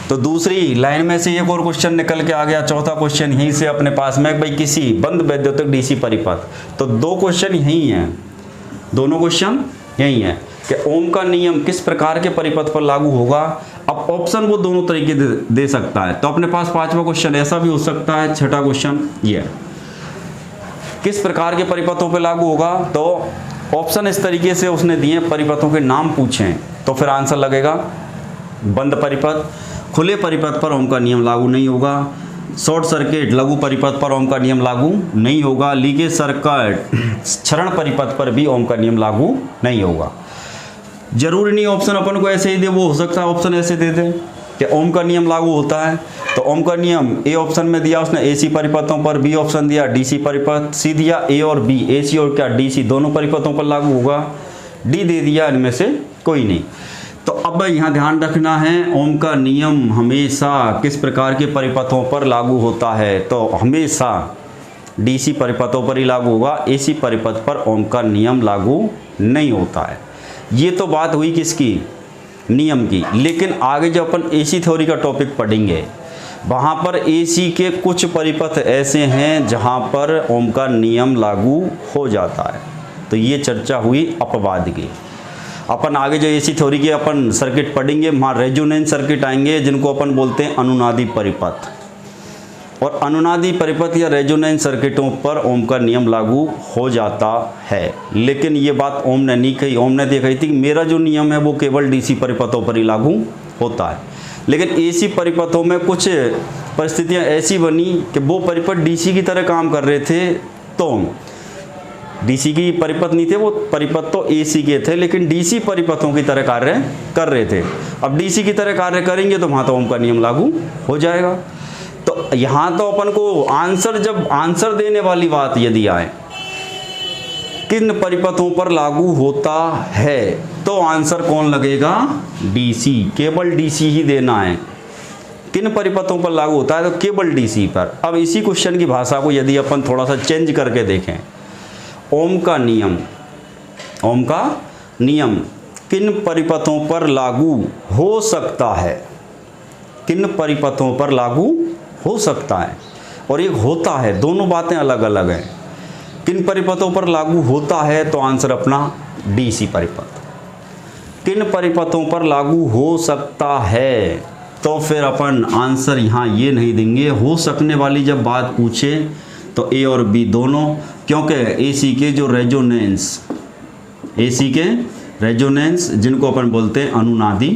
[SPEAKER 1] तो दूसरी लाइन में से एक और क्वेश्चन निकल के आ गया, चौथा क्वेश्चन यहीं से अपने पास में भाई किसी बंद वैद्युतिक डीसी परिपथ। तो 2 क्वेश्चन यहीं हैं, दोनों क्वेश्चन यही है कि ओम का नियम किस प्रकार के परिपथ पर लागू होगा। अब ऑप्शन वो दोनों तरीके दे सकता है। तो अपने पास 5वां क्वेश्चन ऐसा भी हो सकता है, 6ठा क्वेश्चन ये किस प्रकार के परिपथों पर लागू होगा। तो ऑप्शन इस तरीके से उसने दिए, परिपथों के नाम पूछें तो फिर आंसर लगेगा बंद परिपथ, खुले परिपथ पर ओम का नियम लागू नहीं होगा, शॉर्ट सर्किट लघु परिपथ पर ओम का नियम लागू नहीं होगा, लीकेज सर्किट क्षरण परिपथ पर भी ओम का नियम लागू नहीं होगा। जरूरी नहीं ऑप्शन अपन को ऐसे ही दे, वो हो सकता है ऑप्शन ऐसे दे दे कि ओम का नियम लागू होता है। तो ओम का नियम ए ऑप्शन में दिया उसने एसी परिपथों पर, बी ऑप्शन दिया डीसी परिपथ, सी दिया ए और बी एसी और क्या डीसी दोनों परिपथों पर लागू होगा, डी दे दिया इनमें से कोई नहीं। तो अब यहाँ ध्यान रखना है ओम का नियम हमेशा किस प्रकार के परिपथों पर लागू होता है, तो हमेशा डीसी परिपथों पर ही लागू होगा, एसी परिपथ पर ओम का नियम लागू नहीं होता है। ये तो बात हुई किसकी, नियम की। लेकिन आगे जब अपन एसी थ्योरी का टॉपिक पढ़ेंगे वहाँ पर एसी के कुछ परिपथ ऐसे हैं जहाँ पर ओम का नियम लागू हो जाता है। तो ये चर्चा हुई अपवाद की। अपन आगे जो एसी थ्योरी के अपन सर्किट पढ़ेंगे वहाँ रेजोनेंस सर्किट आएंगे जिनको अपन बोलते हैं अनुनादी परिपथ, और अनुनादी परिपथ या रेजोनेंस सर्किटों पर ओम का नियम लागू हो जाता है। लेकिन ये बात ओम ने नहीं कही, ओम ने कही थी कि मेरा जो नियम है वो केवल डीसी परिपथों पर ही लागू होता है। लेकिन एसी परिपथों में कुछ परिस्थितियां ऐसी बनी कि वो परिपथ डीसी की तरह काम कर रहे थे, तो डीसी की परिपथ नहीं थे, वो परिपथ तो एसी के थे लेकिन डीसी परिपथों की तरह कार्य कर रहे थे। अब डीसी की तरह कार्य करेंगे तो वहाँ तो ओम का नियम लागू हो जाएगा। तो यहाँ तो अपन को आंसर, जब आंसर देने वाली बात यदि आए किन परिपथों पर लागू होता है तो आंसर कौन लगेगा, डीसी, केवल डीसी ही देना है। किन परिपथों पर लागू होता है तो केवल डीसी पर। अब इसी क्वेश्चन की भाषा को यदि अपन थोड़ा सा चेंज करके देखें, ओम का नियम, ओम का नियम किन परिपथों पर लागू हो सकता है, किन परिपथों पर लागू हो सकता है और एक होता है, दोनों बातें अलग अलग हैं। किन परिपथों पर लागू होता है तो आंसर अपना डीसी परिपथ। किन परिपथों पर लागू हो सकता है तो फिर अपन आंसर यहाँ ये नहीं देंगे। हो सकने वाली जब बात पूछे तो ए और बी दोनों, क्योंकि एसी के जो रेजोनेंस, एसी के रेजोनेंस जिनको अपन बोलते हैं अनुनादी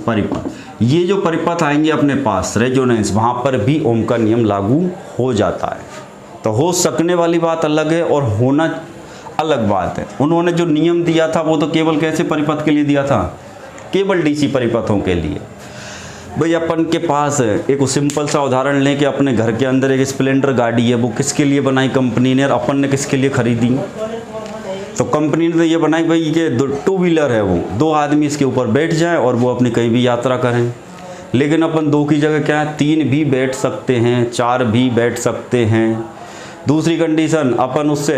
[SPEAKER 1] परिपथ, ये जो परिपथ आएंगे अपने पास रेजोनेंस, वहाँ पर भी ओम का नियम लागू हो जाता है। तो हो सकने वाली बात अलग है और होना अलग बात है। उन्होंने जो नियम दिया था वो तो केवल कैसे परिपथ के लिए दिया था, केवल डीसी परिपथों के लिए। भाई अपन के पास एक सिंपल सा उदाहरण लें कि अपने घर के अंदर एक स्प्लेंडर गाड़ी है, वो किसके लिए बनाई कंपनी ने और अपन ने किसके लिए खरीदी। तो कंपनी ने तो ये बनाई भाई कि टू व्हीलर है, वो दो आदमी इसके ऊपर बैठ जाएं और वो अपनी कहीं भी यात्रा करें। लेकिन अपन दो की जगह क्या है, तीन भी बैठ सकते हैं, चार भी बैठ सकते हैं। दूसरी कंडीशन अपन उससे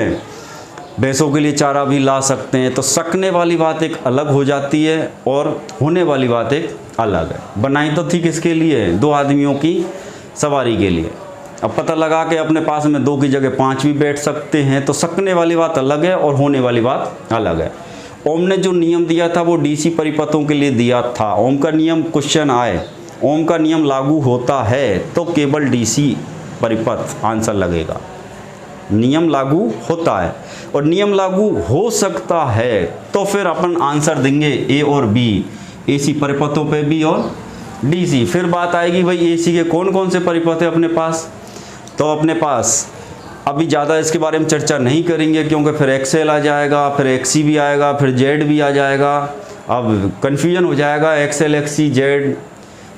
[SPEAKER 1] भैंसों के लिए चारा भी ला सकते हैं। तो सकने वाली बात एक अलग हो जाती है और होने वाली बात एक अलग है। बनाई तो थी किसके लिए, दो आदमियों की सवारी के लिए। अब पता लगा कि अपने पास में दो की जगह पांच भी बैठ सकते हैं, तो सकने वाली बात अलग है और होने वाली बात अलग है। ओम ने जो नियम दिया था वो डीसी परिपथों के लिए दिया था। ओम का नियम क्वेश्चन आए, ओम का नियम लागू होता है तो केवल डीसी परिपथ आंसर लगेगा। नियम लागू होता है और नियम लागू हो सकता है तो फिर अपन आंसर देंगे ए और बी, एसी परिपथों पे भी और डीसी। फिर बात आएगी भाई एसी के कौन कौन से परिपथ है अपने पास, तो अपने पास अभी ज़्यादा इसके बारे में चर्चा नहीं करेंगे क्योंकि फिर एक्सएल आ जाएगा, फिर एक्सी भी आएगा, फिर जेड भी आ जाएगा। अब कन्फ्यूजन हो जाएगा, एक्सएल एक्सी जेड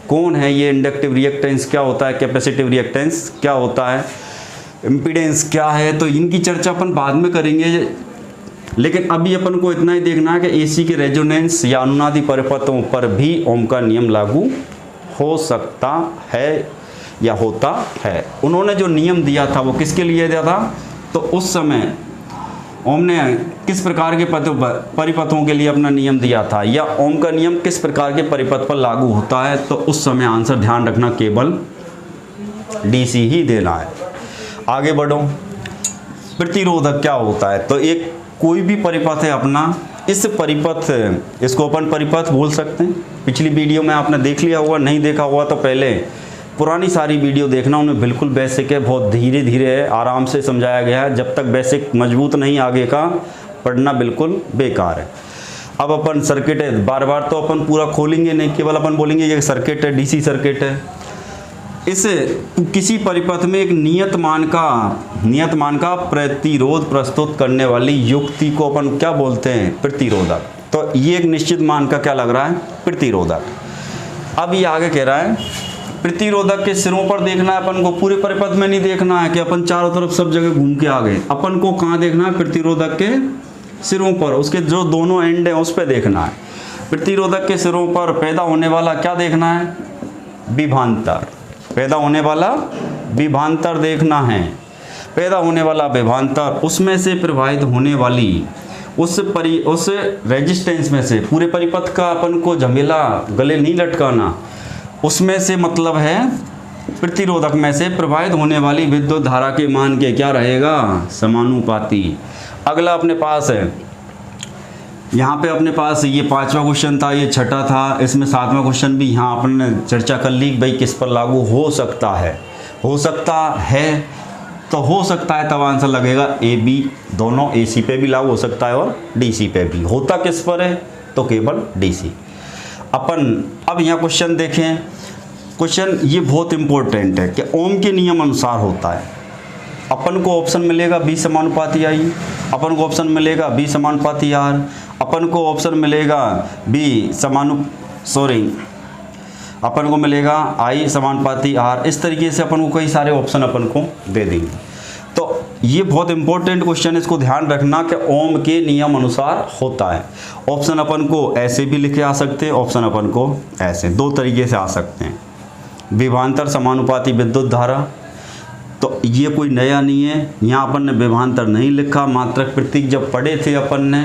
[SPEAKER 1] कौन है, ये इंडक्टिव रिएक्टेंस क्या होता है, कैपेसिटिव रिएक्टेंस क्या होता है, इम्पीडेंस क्या है, तो इनकी चर्चा अपन बाद में करेंगे। लेकिन अभी अपन को इतना ही देखना है कि एसी के रेजोनेंस या अनुनादी परिपथों पर भी ओम का नियम लागू हो सकता है या होता है। उन्होंने जो नियम दिया था वो किसके लिए दिया था, तो उस समय ओम ने किस प्रकार के परिपथों के लिए अपना नियम दिया था, या ओम का नियम किस प्रकार के परिपथ पर लागू होता है, तो उस समय आंसर ध्यान रखना केवल डीसी ही देना है। आगे बढ़ो, प्रतिरोधक क्या होता है, तो एक कोई भी परिपथ है अपना, इस परिपथ, इसको अपन परिपथ बोल सकते हैं। पिछली वीडियो में आपने देख लिया होगा, नहीं देखा हुआ तो पहले पुरानी सारी वीडियो देखना, उनमें बिल्कुल बेसिक है, बहुत धीरे धीरे है, आराम से समझाया गया है। जब तक बेसिक मजबूत नहीं आगे का पढ़ना बिल्कुल बेकार है। अब अपन सर्किट है, बार बार तो अपन पूरा खोलेंगे नहीं, केवल अपन बोलेंगे ये सर्किट है, डीसी सर्किट है। इस किसी परिपथ में एक नियत मान का प्रतिरोध प्रस्तुत करने वाली युक्ति को अपन क्या बोलते हैं, प्रतिरोधक। तो ये एक निश्चित मान का क्या लग रहा है, प्रतिरोधक। अब ये आगे कह रहा है प्रतिरोधक के सिरों पर देखना है अपन को, पूरे परिपथ में नहीं देखना है कि अपन चारों तरफ सब जगह घूम के आ गए। अपन को कहाँ देखना है? प्रतिरोधक के सिरों पर, उसके जो दोनों एंड हैं उस पर देखना है। प्रतिरोधक के सिरों पर पैदा होने वाला क्या देखना है? विभवांतर। पैदा होने वाला विभवांतर देखना है। पैदा होने वाला विभवांतर, उसमें से प्रवाहित होने वाली उस रेजिस्टेंस में से, पूरे परिपथ का अपन को झमेला गले नहीं लटकाना, उसमें से मतलब है प्रतिरोधक में से प्रवाहित होने वाली विद्युत धारा के मान के क्या रहेगा? समानुपाती। अगला अपने पास है, यहाँ पे अपने पास ये 5वां क्वेश्चन था, ये 6ठा था, इसमें 7वां क्वेश्चन भी यहाँ अपन ने चर्चा कर ली भाई किस पर लागू हो सकता है। हो सकता है तो हो सकता है तब आंसर लगेगा ए बी, दोनों एसी पे भी लागू हो सकता है और डीसी पे भी। होता किस पर है? तो केवल डीसी। अपन अब यहाँ क्वेश्चन देखें। क्वेश्चन ये बहुत इंपॉर्टेंट है कि ओम के नियम अनुसार होता है। अपन को ऑप्शन मिलेगा बी समानुपाती आई, अपन को ऑप्शन मिलेगा बी समानुपाती आर, अपन को ऑप्शन मिलेगा बी अपन को मिलेगा आई समानुपाती आर। इस तरीके से अपन को कई सारे ऑप्शन अपन को दे देंगे। तो ये बहुत इंपॉर्टेंट क्वेश्चन है, इसको ध्यान रखना कि ओम के नियम अनुसार होता है। ऑप्शन अपन को ऐसे भी लिखे आ सकते हैं, ऑप्शन अपन को ऐसे, दो तरीके से आ सकते हैं। विभवांतर समानुपाती विद्युत धारा, तो ये कोई नया नहीं है, यहाँ अपन ने विभवांतर नहीं लिखा। मात्रक प्रतीक जब पढ़े थे अपन ने,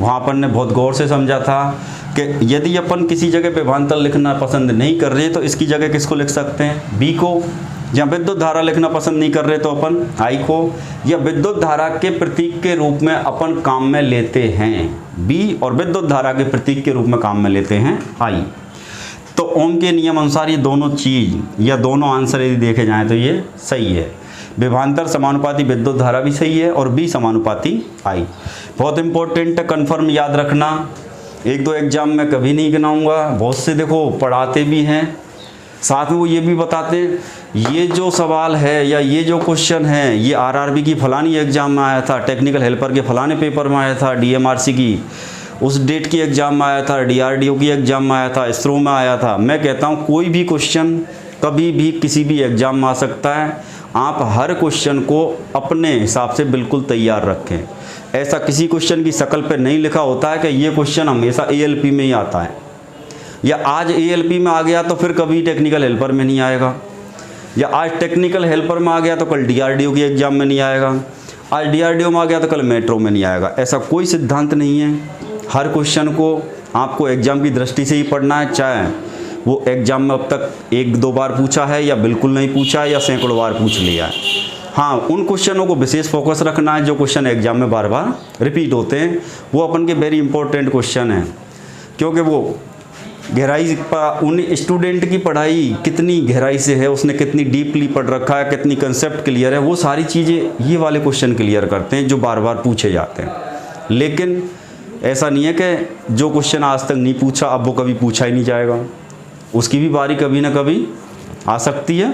[SPEAKER 1] वहाँ अपन ने बहुत गौर से समझा था कि यदि अपन किसी जगह विभवांतर लिखना पसंद नहीं कर रहे तो इसकी जगह किसको लिख सकते हैं? बी को। या विद्युत धारा लिखना पसंद नहीं कर रहे तो अपन आई को, या विद्युत धारा के प्रतीक के रूप में अपन काम में लेते हैं बी, और विद्युत धारा के प्रतीक के रूप में काम में लेते हैं आई। तो ओम के नियम अनुसार ये दोनों चीज़ या दोनों आंसर यदि देखे जाएँ तो ये सही है। विभवांतर समानुपाती विद्युत धारा भी सही है और बी समानुपाती आई। बहुत इंपॉर्टेंट है, कन्फर्म याद रखना। एक दो एग्जाम में कभी नहीं गिनाऊंगा, बहुत से देखो पढ़ाते भी हैं, साथ में वो ये भी बताते हैं ये जो सवाल है या ये जो क्वेश्चन है ये आरआरबी की फलानी एग्जाम में आया था, टेक्निकल हेल्पर के फलाने पेपर में आया था, डीएमआरसी की उस डेट की एग्ज़ाम में आया था, डीआरडीओ की एग्ज़ाम में आया था, इसरो में आया था। मैं कहता हूँ कोई भी क्वेश्चन कभी भी किसी भी एग्ज़ाम में आ सकता है। आप हर क्वेश्चन को अपने हिसाब से बिल्कुल तैयार रखें। ऐसा किसी क्वेश्चन की शक्ल पे नहीं लिखा होता है कि ये क्वेश्चन हमेशा एएलपी में ही आता है, या आज एएलपी में आ गया तो फिर कभी टेक्निकल हेल्पर में नहीं आएगा, या आज टेक्निकल हेल्पर में आ गया तो कल डीआरडीओ की एग्ज़ाम में नहीं आएगा, आज डीआरडीओ में आ गया तो कल मेट्रो में नहीं आएगा। ऐसा कोई सिद्धांत नहीं है। हर क्वेश्चन को आपको एग्ज़ाम की दृष्टि से ही पढ़ना है, चाहे वो एग्ज़ाम में अब तक एक दो बार पूछा है या बिल्कुल नहीं पूछा है या सैकड़ों बार पूछ लिया है। हाँ, उन क्वेश्चनों को विशेष फोकस रखना है जो क्वेश्चन एग्जाम में बार बार रिपीट होते हैं, वो अपन के वेरी इंपॉर्टेंट क्वेश्चन हैं, क्योंकि वो गहराई पर उन स्टूडेंट की पढ़ाई कितनी गहराई से है, उसने कितनी डीपली पढ़ रखा है, कितनी कंसेप्ट क्लियर है, वो सारी चीज़ें ये वाले क्वेश्चन क्लियर करते हैं जो बार बार पूछे जाते हैं। लेकिन ऐसा नहीं है कि जो क्वेश्चन आज तक नहीं पूछा अब वो कभी पूछा ही नहीं जाएगा, उसकी भी बारी कभी ना कभी आ सकती है।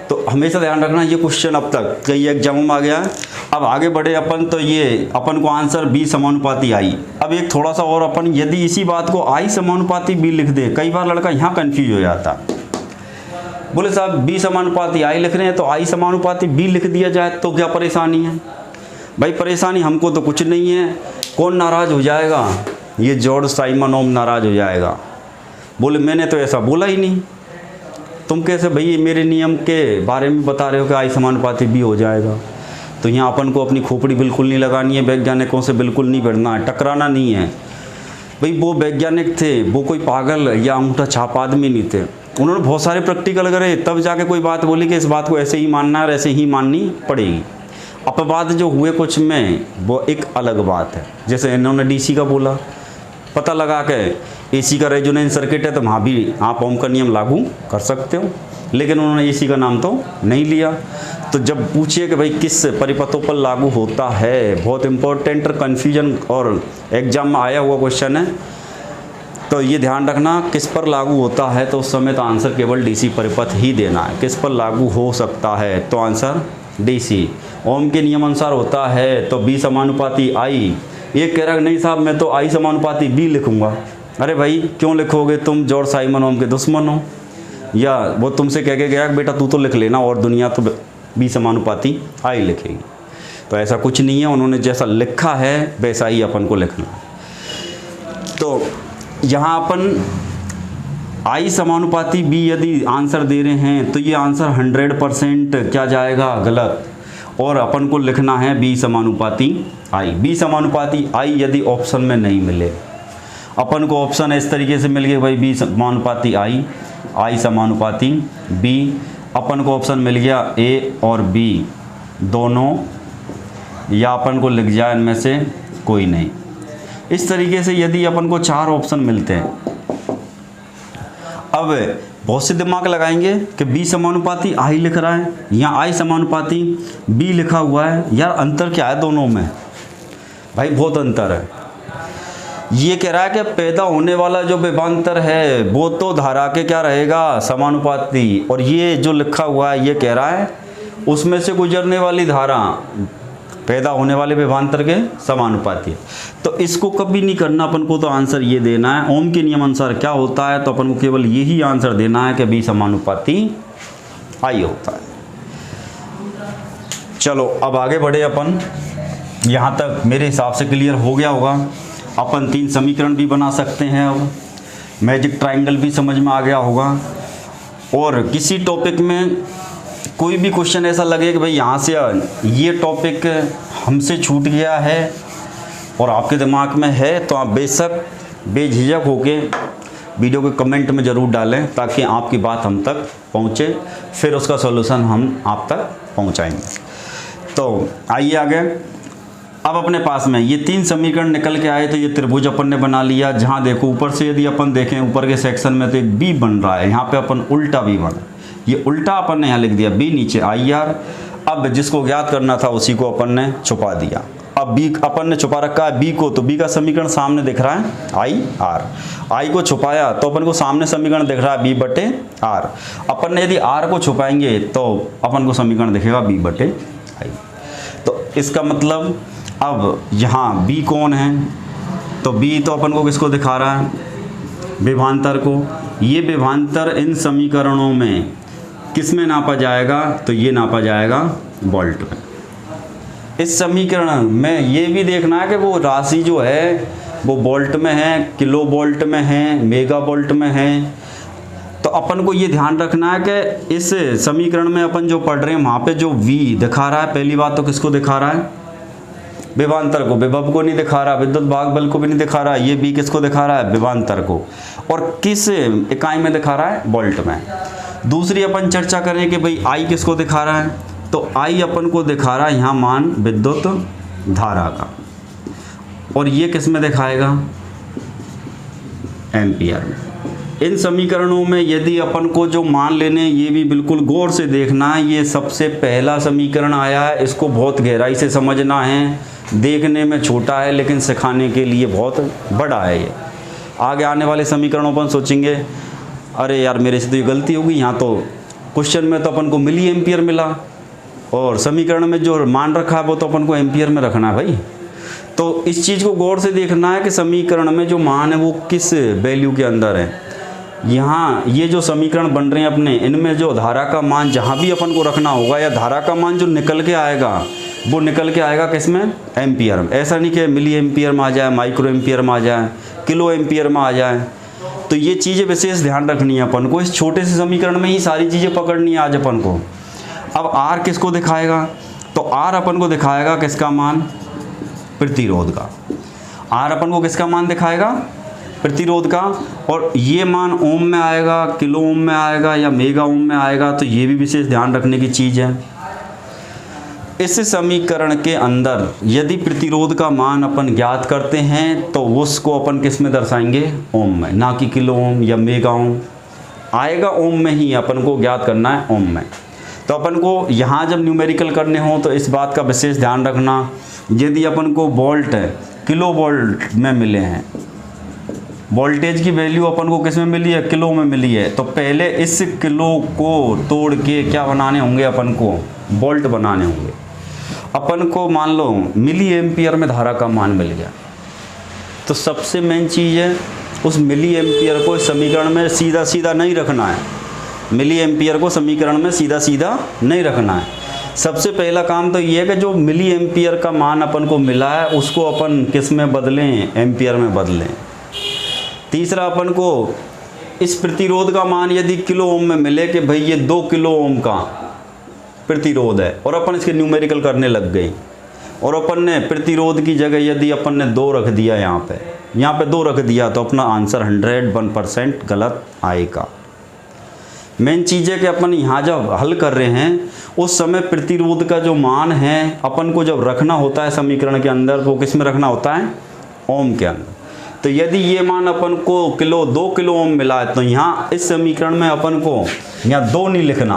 [SPEAKER 1] तो हमेशा ध्यान रखना ये क्वेश्चन अब तक कई एग्जामों में आ गया है। अब आगे बढ़े अपन, तो ये अपन को आंसर बी समानुपाती आई। अब एक थोड़ा सा और अपन यदि इसी बात को आई समानुपाती बी लिख दे, कई बार लड़का यहाँ कंफ्यूज हो जाता, बोले साहब बी समानुपाती आई लिख रहे हैं तो आई समानुपाती बी लिख दिया जाए तो क्या परेशानी है? भाई परेशानी हमको तो कुछ नहीं है। कौन नाराज़ हो जाएगा? ये जॉर्ज साइमन ओम नाराज़ हो जाएगा, बोले मैंने तो ऐसा बोला ही नहीं। तुम कैसे भाई मेरे नियम के बारे में बता रहे हो कि आई समानुपाती बी हो जाएगा? तो यहाँ अपन को अपनी खोपड़ी बिल्कुल नहीं लगानी है, वैज्ञानिकों से बिल्कुल नहीं भिड़ना है, टकराना नहीं है। भाई वो वैज्ञानिक थे, वो कोई पागल या अंगूठा छाप आदमी नहीं थे। उन्होंने बहुत सारे प्रैक्टिकल करे तब जाके कोई बात बोली कि इस बात को ऐसे ही मानना है और ऐसे ही माननी पड़ेगी। अपवाद जो हुए कुछ में वो एक अलग बात है। जैसे इन्होंने डीसी का बोला, पता लगा के एसी का रेजोनेंस सर्किट है तो वहाँ भी आप ओम का नियम लागू कर सकते हो, लेकिन उन्होंने एसी का नाम तो नहीं लिया। तो जब पूछिए कि भाई किस परिपथों पर लागू होता है, बहुत इंपॉर्टेंट कन्फ्यूजन और एग्जाम में आया हुआ क्वेश्चन है, तो ये ध्यान रखना किस पर लागू होता है, तो उस समय तो आंसर केवल डीसी परिपथ ही देना है। किस पर लागू हो सकता है तो आंसर डीसी। ओम के नियम अनुसार होता है तो बी समानुपाती आई। ये कह रहा नहीं साहब मैं तो आई समानुपाती बी लिखूंगा, अरे भाई क्यों लिखोगे, तुम जॉर्ज साइमन ओम के दुश्मन हो, या वो तुमसे कह के गया कि बेटा तू तो लिख लेना और दुनिया तो बी समानुपाती आई लिखेगी। तो ऐसा कुछ नहीं है, उन्होंने जैसा लिखा है वैसा ही अपन को लिखना है। तो यहाँ अपन आई समानुपाती बी यदि आंसर दे रहे हैं तो ये आंसर 100% क्या जाएगा, गलत। और अपन को लिखना है बी समानुपाती आई। बी समानुपाती आई यदि ऑप्शन में नहीं मिले, अपन को ऑप्शन इस तरीके से मिल गया भाई बी समानुपाती आई, आई समानुपाती बी, अपन को ऑप्शन मिल गया ए और बी दोनों, या अपन को लिख जाए इनमें से कोई नहीं। इस तरीके से यदि अपन को 4 ऑप्शन मिलते हैं, अब बहुत से दिमाग लगाएंगे कि बी समानुपाती आई लिख रहा है या आई समानुपाती बी लिखा हुआ है, यार अंतर क्या है दोनों में, भाई बहुत अंतर है। ये कह रहा है कि पैदा होने वाला जो विभवांतर है वो तो धारा के क्या रहेगा, समानुपाती, और ये जो लिखा हुआ है ये कह रहा है उसमें से गुजरने वाली धारा पैदा होने वाले विभवांतर के समानुपाती है। तो इसको कभी नहीं करना, अपन को तो आंसर ये देना है ओम के नियम अनुसार क्या होता है, तो अपन को केवल यही आंसर देना है कि बी समानुपाती आई होता है। चलो अब आगे बढ़े अपन, यहाँ तक मेरे हिसाब से क्लियर हो गया होगा। अपन 3 समीकरण भी बना सकते हैं, अब मैजिक ट्रायंगल भी समझ में आ गया होगा। और किसी टॉपिक में कोई भी क्वेश्चन ऐसा लगे कि भाई यहाँ से ये टॉपिक हमसे छूट गया है और आपके दिमाग में है, तो आप बेशक बेझिझक होके वीडियो के कमेंट में ज़रूर डालें ताकि आपकी बात हम तक पहुँचे, फिर उसका सॉल्यूशन हम आप तक पहुँचाएंगे। तो आइए आगे। अब अपने पास में ये 3 समीकरण निकल के आए, तो ये त्रिभुज अपन ने बना लिया। जहाँ देखो ऊपर से यदि अपन देखें ऊपर के सेक्शन में तो एक बी बन रहा है, यहाँ पे अपन उल्टा बी बना, ये उल्टा अपन ने यहाँ लिख दिया बी, नीचे आई आर। अब जिसको ज्ञात करना था उसी को अपन ने छुपा दिया। अब बी अपन ने छुपा रखा है बी को, तो बी का समीकरण सामने दिख रहा है आई आर। आई को छुपाया तो अपन को सामने समीकरण दिख रहा है बी बटे आर। अपन ने यदि आर को छुपाएंगे तो अपन को समीकरण दिखेगा बी बटे आई। तो इसका मतलब अब यहाँ बी कौन है, तो बी तो अपन को किसको दिखा रहा है, विभवांतर को। ये विभवांतर इन समीकरणों में किस में नापा जाएगा, तो ये नापा जाएगा वोल्ट में। इस समीकरण में ये भी देखना है कि वो राशि जो है वो वोल्ट में है, किलो वोल्ट में है, मेगा वोल्ट में है। तो अपन को ये ध्यान रखना है कि इस समीकरण में अपन जो पढ़ रहे हैं वहाँ पे जो V दिखा रहा है, पहली बात तो किसको दिखा रहा है, विभवांतर को, विभव को नहीं दिखा रहा, विद्युत भाग बल को भी नहीं दिखा रहा। ये B किसको दिखा रहा है, विभवांतर को, और किस इकाई में दिखा रहा है, वोल्ट में। दूसरी अपन चर्चा करें कि भाई I किसको दिखा रहा है, तो I अपन को दिखा रहा है यहाँ मान विद्युत धारा का, और ये किस में दिखाएगा, एम्पियर में। इन समीकरणों में यदि अपन को जो मान लेने, ये भी बिल्कुल गौर से देखना है। ये सबसे पहला समीकरण आया है, इसको बहुत गहराई से समझना है। देखने में छोटा है लेकिन सिखाने के लिए बहुत बड़ा है। ये आगे आने वाले समीकरणों पर सोचेंगे अरे यार मेरे से तो ये गलती होगी, यहाँ तो क्वेश्चन में तो अपन को मिली एम्पियर मिला और समीकरण में जो मान रखा है वो तो अपन को एम्पियर में रखना है भाई। तो इस चीज़ को गौर से देखना है कि समीकरण में जो मान है वो किस वैल्यू के अंदर है। यहाँ ये जो समीकरण बन रहे हैं अपने, इनमें जो धारा का मान जहाँ भी अपन को रखना होगा, या धारा का मान जो निकल के आएगा वो निकल के आएगा किसमें, एम्पियर में। ऐसा नहीं कि मिली एम्पियर में आ जाए, माइक्रो एम्पियर में आ जाए, किलो एम्पियर में आ जाए। तो ये चीज़ें विशेष ध्यान रखनी है अपन को। इस छोटे से समीकरण में ही सारी चीज़ें पकड़नी है आज अपन को। अब आर किसको दिखाएगा, तो आर अपन को दिखाएगा किसका मान, प्रतिरोध का। आर अपन को किसका मान दिखाएगा, प्रतिरोध का। और ये मान ओम में आएगा, किलो ओम में आएगा या मेगा ओम में आएगा, तो ये भी विशेष ध्यान रखने की चीज़ है। इस समीकरण के अंदर यदि प्रतिरोध का मान अपन ज्ञात करते हैं तो उसको अपन किस में दर्शाएंगे, ओम में, ना कि किलो ओम या मेगा ओम। आएगा ओम में ही, अपन को ज्ञात करना है ओम में। तो अपन को यहाँ जब न्यूमेरिकल करने हो तो इस बात का विशेष ध्यान रखना। यदि अपन को वोल्ट किलो वोल्ट में मिले हैं, वोल्टेज की वैल्यू अपन को किस में मिली है, किलो में मिली है, तो पहले इस किलो को तोड़ के क्या बनाने होंगे, अपन को वोल्ट बनाने होंगे। अपन को मान लो मिली एम्पियर में धारा का मान मिल गया, तो सबसे मेन चीज़ है उस मिली एम्पियर को इस समीकरण में सीधा सीधा नहीं रखना है। मिली एम्पियर को समीकरण में सीधा सीधा नहीं रखना है। सबसे पहला काम तो ये है कि जो मिली एम्पियर का मान अपन को मिला है उसको अपन किस में बदलें, एम्पियर में बदलें। तीसरा अपन को इस प्रतिरोध का मान यदि किलो ओम में मिले कि भाई ये 2 किलो ओम का प्रतिरोध है और अपन इसके न्यूमेरिकल करने लग गए और अपन ने प्रतिरोध की जगह यदि अपन ने 2 रख दिया, यहाँ पे 2 रख दिया तो अपना आंसर 101% गलत आएगा। मेन चीज़ है कि अपन यहाँ जब हल कर रहे हैं उस समय प्रतिरोध का जो मान है अपन को जब रखना होता है समीकरण के अंदर, वो किस में रखना होता है, ओम के अंदर। तो यदि ये मान अपन को 2 किलो ओम मिला है तो यहाँ इस समीकरण में अपन को यहाँ 2 नहीं लिखना,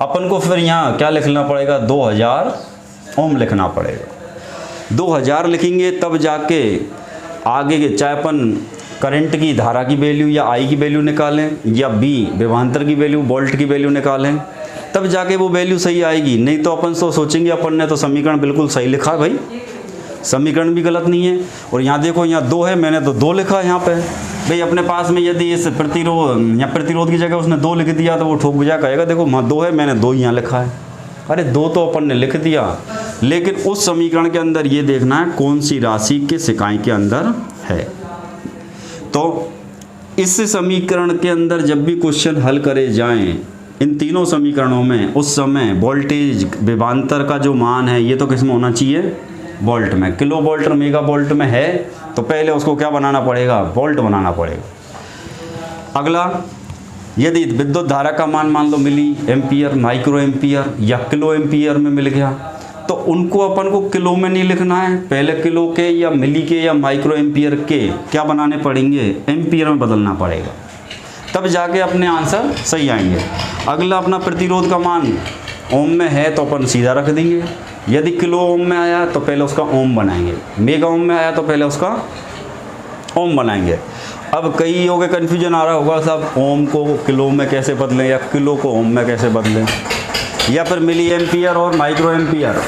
[SPEAKER 1] अपन को फिर यहाँ क्या लिखना पड़ेगा, 2000 ओम लिखना पड़ेगा। 2000 लिखेंगे तब जाके आगे के चाहे अपन करंट की धारा की वैल्यू या आई की वैल्यू निकालें या बी विभवांतर की वैल्यू वोल्ट की वैल्यू निकालें, तब जाके वो वैल्यू सही आएगी। नहीं तो अपन तो सोचेंगे अपन ने तो समीकरण बिल्कुल सही लिखा, भाई समीकरण भी गलत नहीं है। और यहाँ देखो यहाँ 2 है, मैंने तो 2 लिखा यहाँ पे। भाई अपने पास में यदि इस प्रतिरोध की जगह उसने 2 लिख दिया तो वो ठोक बुझा कहेगा देखो वहाँ 2 है, मैंने 2 यहाँ लिखा है। अरे 2 तो अपन ने लिख दिया, लेकिन उस समीकरण के अंदर ये देखना है कौन सी राशि किस इकाई के अंदर है। तो इस समीकरण के अंदर जब भी क्वेश्चन हल करे जाएं इन तीनों समीकरणों में, उस समय वोल्टेज विभवांतर का जो मान है ये तो किस में होना चाहिए, वोल्ट में। किलो वोल्ट और मेगा वोल्ट में है तो पहले उसको क्या बनाना पड़ेगा, वोल्ट बनाना पड़ेगा। अगला, यदि विद्युत धारा का मान लो मिली एम्पियर, माइक्रो एम्पियर या किलो एम्पियर में मिल गया तो उनको अपन को किलो में नहीं लिखना है, पहले किलो के या मिली के या माइक्रो एम्पियर के क्या बनाने पड़ेंगे, एम्पियर में बदलना पड़ेगा, तब जाके अपने आंसर सही आएंगे। अगला अपना प्रतिरोध का मान ओम में है तो अपन सीधा रख देंगे। यदि किलो ओम में आया तो पहले उसका ओम बनाएंगे, मेगा ओम में आया तो पहले उसका ओम बनाएंगे। अब कई लोगों के कन्फ्यूजन आ रहा होगा साहब ओम को किलो में कैसे बदलें या किलो को ओम में कैसे बदलें, या फिर मिली एम्पियर और माइक्रो एम्पियर,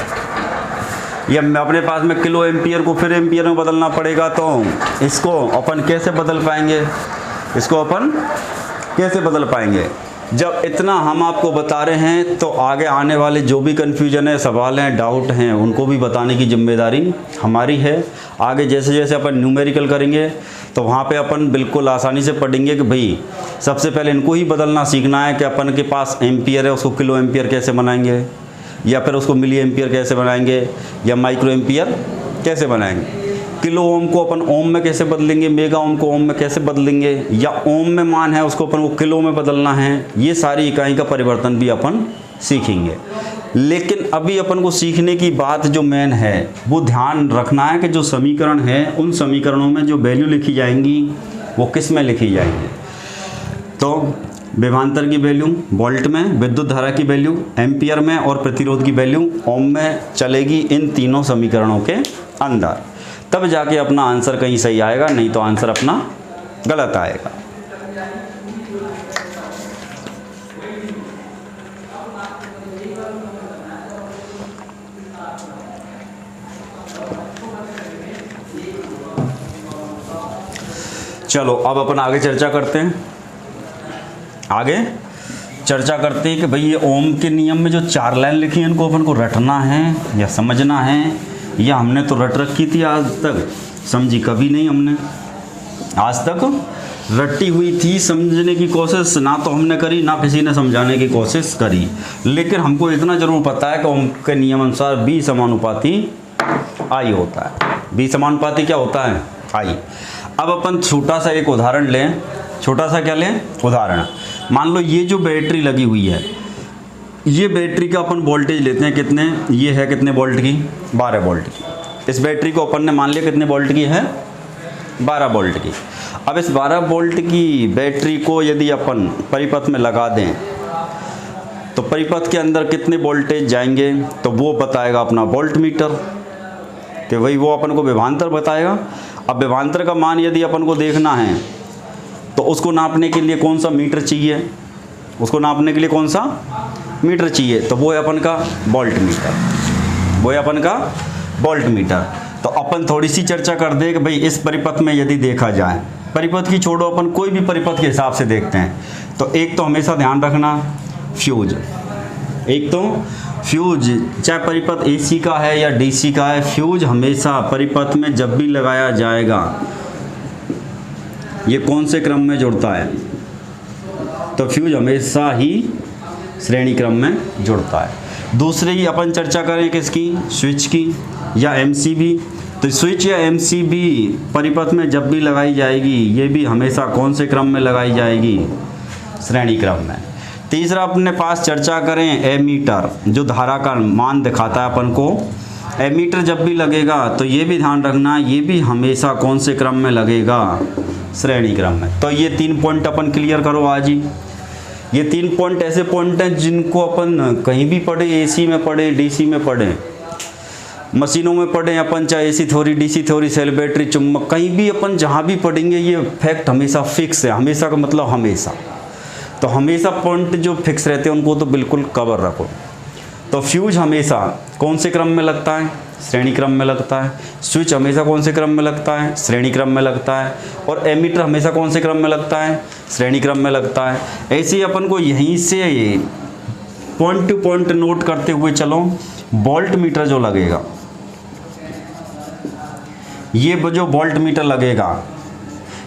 [SPEAKER 1] या अपने पास में किलो एम्पियर को फिर एम्पियर में बदलना पड़ेगा। तो इसको अपन कैसे बदल पाएंगे, इसको अपन कैसे बदल पाएंगे। जब इतना हम आपको बता रहे हैं तो आगे आने वाले जो भी कन्फ्यूजन है, सवाल हैं, डाउट हैं, उनको भी बताने की जिम्मेदारी हमारी है। आगे जैसे जैसे अपन न्यूमेरिकल करेंगे तो वहाँ पे अपन बिल्कुल आसानी से पढ़ेंगे कि भाई सबसे पहले इनको ही बदलना सीखना है कि अपन के पास एम्पियर है उसको किलो एम्पियर कैसे बनाएंगे, या फिर उसको मिली एम्पियर कैसे बनाएंगे, या माइक्रो एम्पियर कैसे बनाएंगे। किलो ओम को अपन ओम में कैसे बदलेंगे, मेगा ओम को ओम में कैसे बदलेंगे, या ओम में मान है उसको अपन को किलो में बदलना है। ये सारी इकाई का परिवर्तन भी अपन सीखेंगे। लेकिन अभी अपन को सीखने की बात जो मेन है वो ध्यान रखना है कि जो समीकरण है उन समीकरणों में जो वैल्यू लिखी जाएंगी वो किस में लिखी जाएंगी। तो विभवांतर की वैल्यू वोल्ट में, विद्युत धारा की वैल्यू एम्पियर में और प्रतिरोध की वैल्यू ओम में चलेगी इन तीनों समीकरणों के अंदर। तब जाके अपना आंसर कहीं सही आएगा, नहीं तो आंसर अपना गलत आएगा। चलो अब अपन आगे चर्चा करते हैं। आगे चर्चा करते हैं कि भाई ये ओम के नियम में जो 4 लाइन लिखी है इनको अपन को रटना है या समझना है, या हमने तो रट रखी थी आज तक, समझी कभी नहीं हमने, आज तक रटी हुई थी, समझने की कोशिश ना तो हमने करी ना किसी ने समझाने की कोशिश करी। लेकिन हमको इतना जरूर पता है कि ओम के नियम अनुसार बी समानुपाती आई होता है। बी समानुपाती क्या होता है, आई। अब अपन छोटा सा एक उदाहरण लें, छोटा सा क्या लें, उदाहरण। मान लो ये जो बैटरी लगी हुई है, ये बैटरी का अपन वोल्टेज लेते हैं कितने, ये है कितने वोल्ट की, 12 वोल्ट की। इस बैटरी को अपन ने मान लिया कितने वोल्ट की है, 12 वोल्ट की। अब इस 12 वोल्ट की बैटरी को यदि अपन परिपथ में लगा दें तो परिपथ के अंदर कितने वोल्टेज जाएंगे, तो वो बताएगा अपना वोल्ट मीटर, कि भाई वो अपन को विभवांतर बताएगा। अब विभवांतर का मान यदि अपन को देखना है तो उसको नापने के लिए कौन सा मीटर चाहिए, उसको नापने के लिए कौन सा मीटर चाहिए, तो वो है अपन का वोल्ट मीटर, वो है अपन का वोल्ट मीटर। तो अपन थोड़ी सी चर्चा कर दें कि भाई इस परिपथ में यदि देखा जाए परिपथ की छोड़ो, अपन कोई भी परिपथ के हिसाब से देखते हैं तो एक तो हमेशा ध्यान रखना फ्यूज, एक तो फ्यूज चाहे परिपथ एसी का है या डीसी का है, फ्यूज हमेशा परिपथ में जब भी लगाया जाएगा ये कौन से क्रम में जुड़ता है, तो फ्यूज हमेशा ही श्रेणी क्रम में जुड़ता है। दूसरी अपन चर्चा करें किसकी, स्विच की या एमसीबी। तो स्विच या एमसीबी परिपथ में जब भी लगाई जाएगी ये भी हमेशा कौन से क्रम में लगाई जाएगी, श्रेणी क्रम में। तीसरा अपने पास चर्चा करें एमीटर, जो धारा का मान दिखाता है अपन को, एमीटर जब भी लगेगा तो ये भी ध्यान रखना ये भी हमेशा कौन से क्रम में लगेगा, श्रेणी क्रम में। तो ये 3 पॉइंट अपन क्लियर करो आज ही। ये 3 पॉइंट ऐसे पॉइंट हैं जिनको अपन कहीं भी पढ़े, एसी में पढ़े, डीसी में पढ़े, मशीनों में पढ़े अपन, चाहे AC theory, DC theory, cell battery, चुंबक, कहीं भी अपन जहाँ भी पढ़ेंगे ये फैक्ट हमेशा फिक्स है। हमेशा का मतलब हमेशा, तो हमेशा पॉइंट जो फिक्स रहते हैं उनको तो बिल्कुल कवर रखो। तो फ्यूज हमेशा कौन से क्रम में लगता है, श्रेणी क्रम में लगता है। स्विच हमेशा कौन से क्रम में लगता है, श्रेणी क्रम में लगता है। और एमीटर हमेशा कौन से क्रम में लगता है, श्रेणी क्रम में लगता है। ऐसे ही अपन को यहीं से पॉइंट टू पॉइंट नोट करते हुए चलो। वोल्ट मीटर जो लगेगा, ये जो वोल्ट मीटर लगेगा,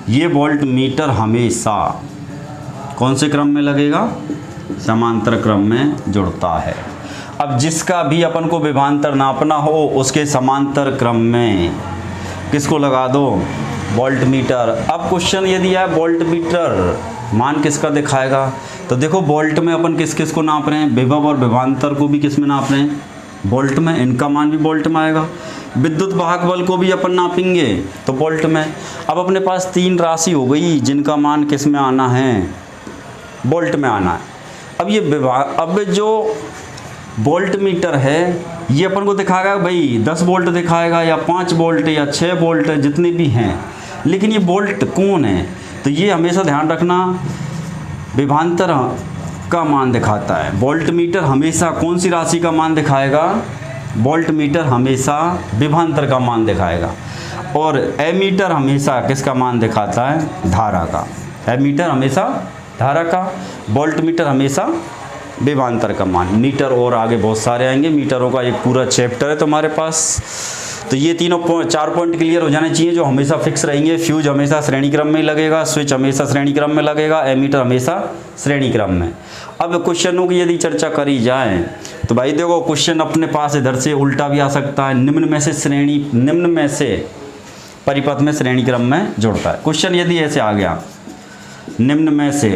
[SPEAKER 1] ये वोल्ट मीटर हमेशा कौन से क्रम में लगेगा, समांतर क्रम में जुड़ता है। अब जिसका भी अपन को विभवांतर नापना हो उसके समांतर क्रम में किसको लगा दो, वोल्ट मीटर। अब क्वेश्चन यदि है वोल्ट मीटर मान किसका दिखाएगा, तो देखो वोल्ट में अपन किस किस को नाप रहे हैं, विभव और विभवांतर को भी किस में नाप रहे हैं, वोल्ट में, इनका मान भी वोल्ट में आएगा। विद्युत वाहक बल को भी अपन नापेंगे तो वोल्ट में। अब अपने पास 3 राशि हो गई जिनका मान किस में आना है, वोल्ट में आना है। अब ये अब जो वोल्ट मीटर है ये अपन को दिखाएगा भाई 10 वोल्ट दिखाएगा या 5 वोल्ट या 6 वोल्ट जितने भी हैं, लेकिन ये वोल्ट कौन है, तो ये हमेशा ध्यान रखना विभवांतर का मान दिखाता है। वोल्ट मीटर हमेशा कौन सी राशि का मान दिखाएगा, वोल्ट मीटर हमेशा विभवांतर का मान दिखाएगा। और एमीटर हमेशा किसका मान दिखाता है, धारा का। एमीटर हमेशा धारा का, वोल्ट मीटर हमेशा विभवांतर का मान। मीटर और आगे बहुत सारे आएंगे, मीटरों का एक पूरा चैप्टर है तुम्हारे पास। तो ये 4 पॉइंट क्लियर हो जाने चाहिए जो हमेशा फिक्स रहेंगे। फ्यूज हमेशा श्रेणी क्रम में लगेगा, स्विच हमेशा श्रेणी क्रम में लगेगा, एमीटर हमेशा श्रेणी क्रम में। अब क्वेश्चनों की यदि चर्चा करी जाए तो भाई देखो क्वेश्चन अपने पास इधर से उल्टा भी आ सकता है। निम्न में से परिपथ में श्रेणी क्रम में जुड़ता है। क्वेश्चन यदि ऐसे आ गया, निम्न में से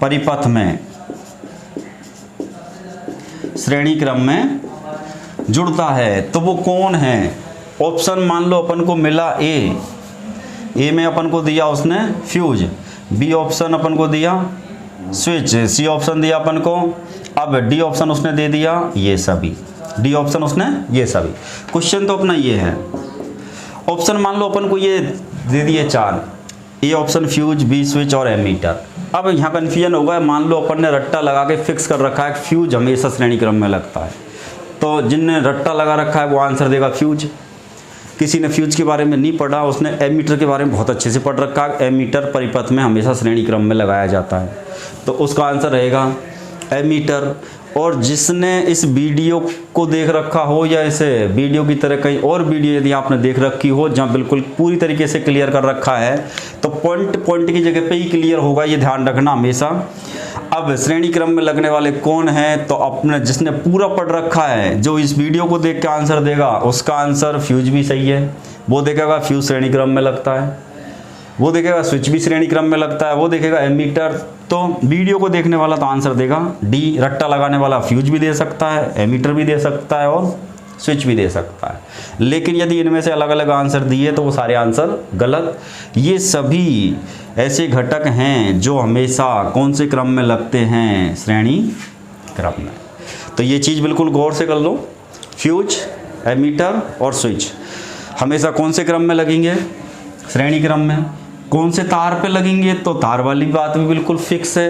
[SPEAKER 1] परिपथ में श्रेणी क्रम में जुड़ता है तो वो कौन है। ऑप्शन मान लो अपन को मिला ए में अपन को दिया उसने फ्यूज, बी ऑप्शन अपन को दिया स्विच, सी ऑप्शन दिया अपन को, अब डी ऑप्शन उसने दे दिया ये सभी, डी ऑप्शन उसने ये सभी। क्वेश्चन तो अपना ये है, ऑप्शन मान लो अपन को ये दे दिए 4, A option fuse, B switch और एमीटर। अब यहाँ कन्फ्यूजन होगा, मान लो अपन ने रट्टा लगा के फिक्स कर रखा है फ्यूज हमेशा श्रेणी क्रम में लगता है, तो जिनने रट्टा लगा रखा है वो आंसर देगा फ्यूज। किसी ने फ्यूज के बारे में नहीं पढ़ा, उसने एमीटर के बारे में बहुत अच्छे से पढ़ रखा है। एमीटर परिपथ में हमेशा श्रेणी क्रम में लगाया जाता है, तो उसका आंसर रहेगा एमीटर। और जिसने इस वीडियो को देख रखा हो या इस वीडियो की तरह कहीं और वीडियो यदि आपने देख रखी हो जहाँ बिल्कुल पूरी तरीके से क्लियर कर रखा है, तो पॉइंट की जगह पे ही क्लियर होगा, ये ध्यान रखना हमेशा। अब श्रेणी क्रम में लगने वाले कौन हैं, तो अपने जिसने पूरा पढ़ रखा है, जो इस वीडियो को देख के आंसर देगा उसका आंसर फ्यूज भी सही है। वो देखेगा फ्यूज श्रेणी क्रम में लगता है, वो देखेगा स्विच भी श्रेणी क्रम में लगता है, वो देखेगा एमीटर। तो वीडियो को देखने वाला तो आंसर देगा डी, रट्टा लगाने वाला फ्यूज भी दे सकता है, एमीटर भी दे सकता है और स्विच भी दे सकता है। लेकिन यदि इनमें से अलग अलग आंसर दिए तो वो सारे आंसर गलत। ये सभी ऐसे घटक हैं जो हमेशा कौन से क्रम में लगते हैं, श्रेणी क्रम में। तो ये चीज़ बिल्कुल गौर से कर लो, फ्यूज, एमीटर और स्विच हमेशा कौन से क्रम में लगेंगे, श्रेणी क्रम में। कौन से तार पे लगेंगे, तो तार वाली बात भी बिल्कुल फिक्स है।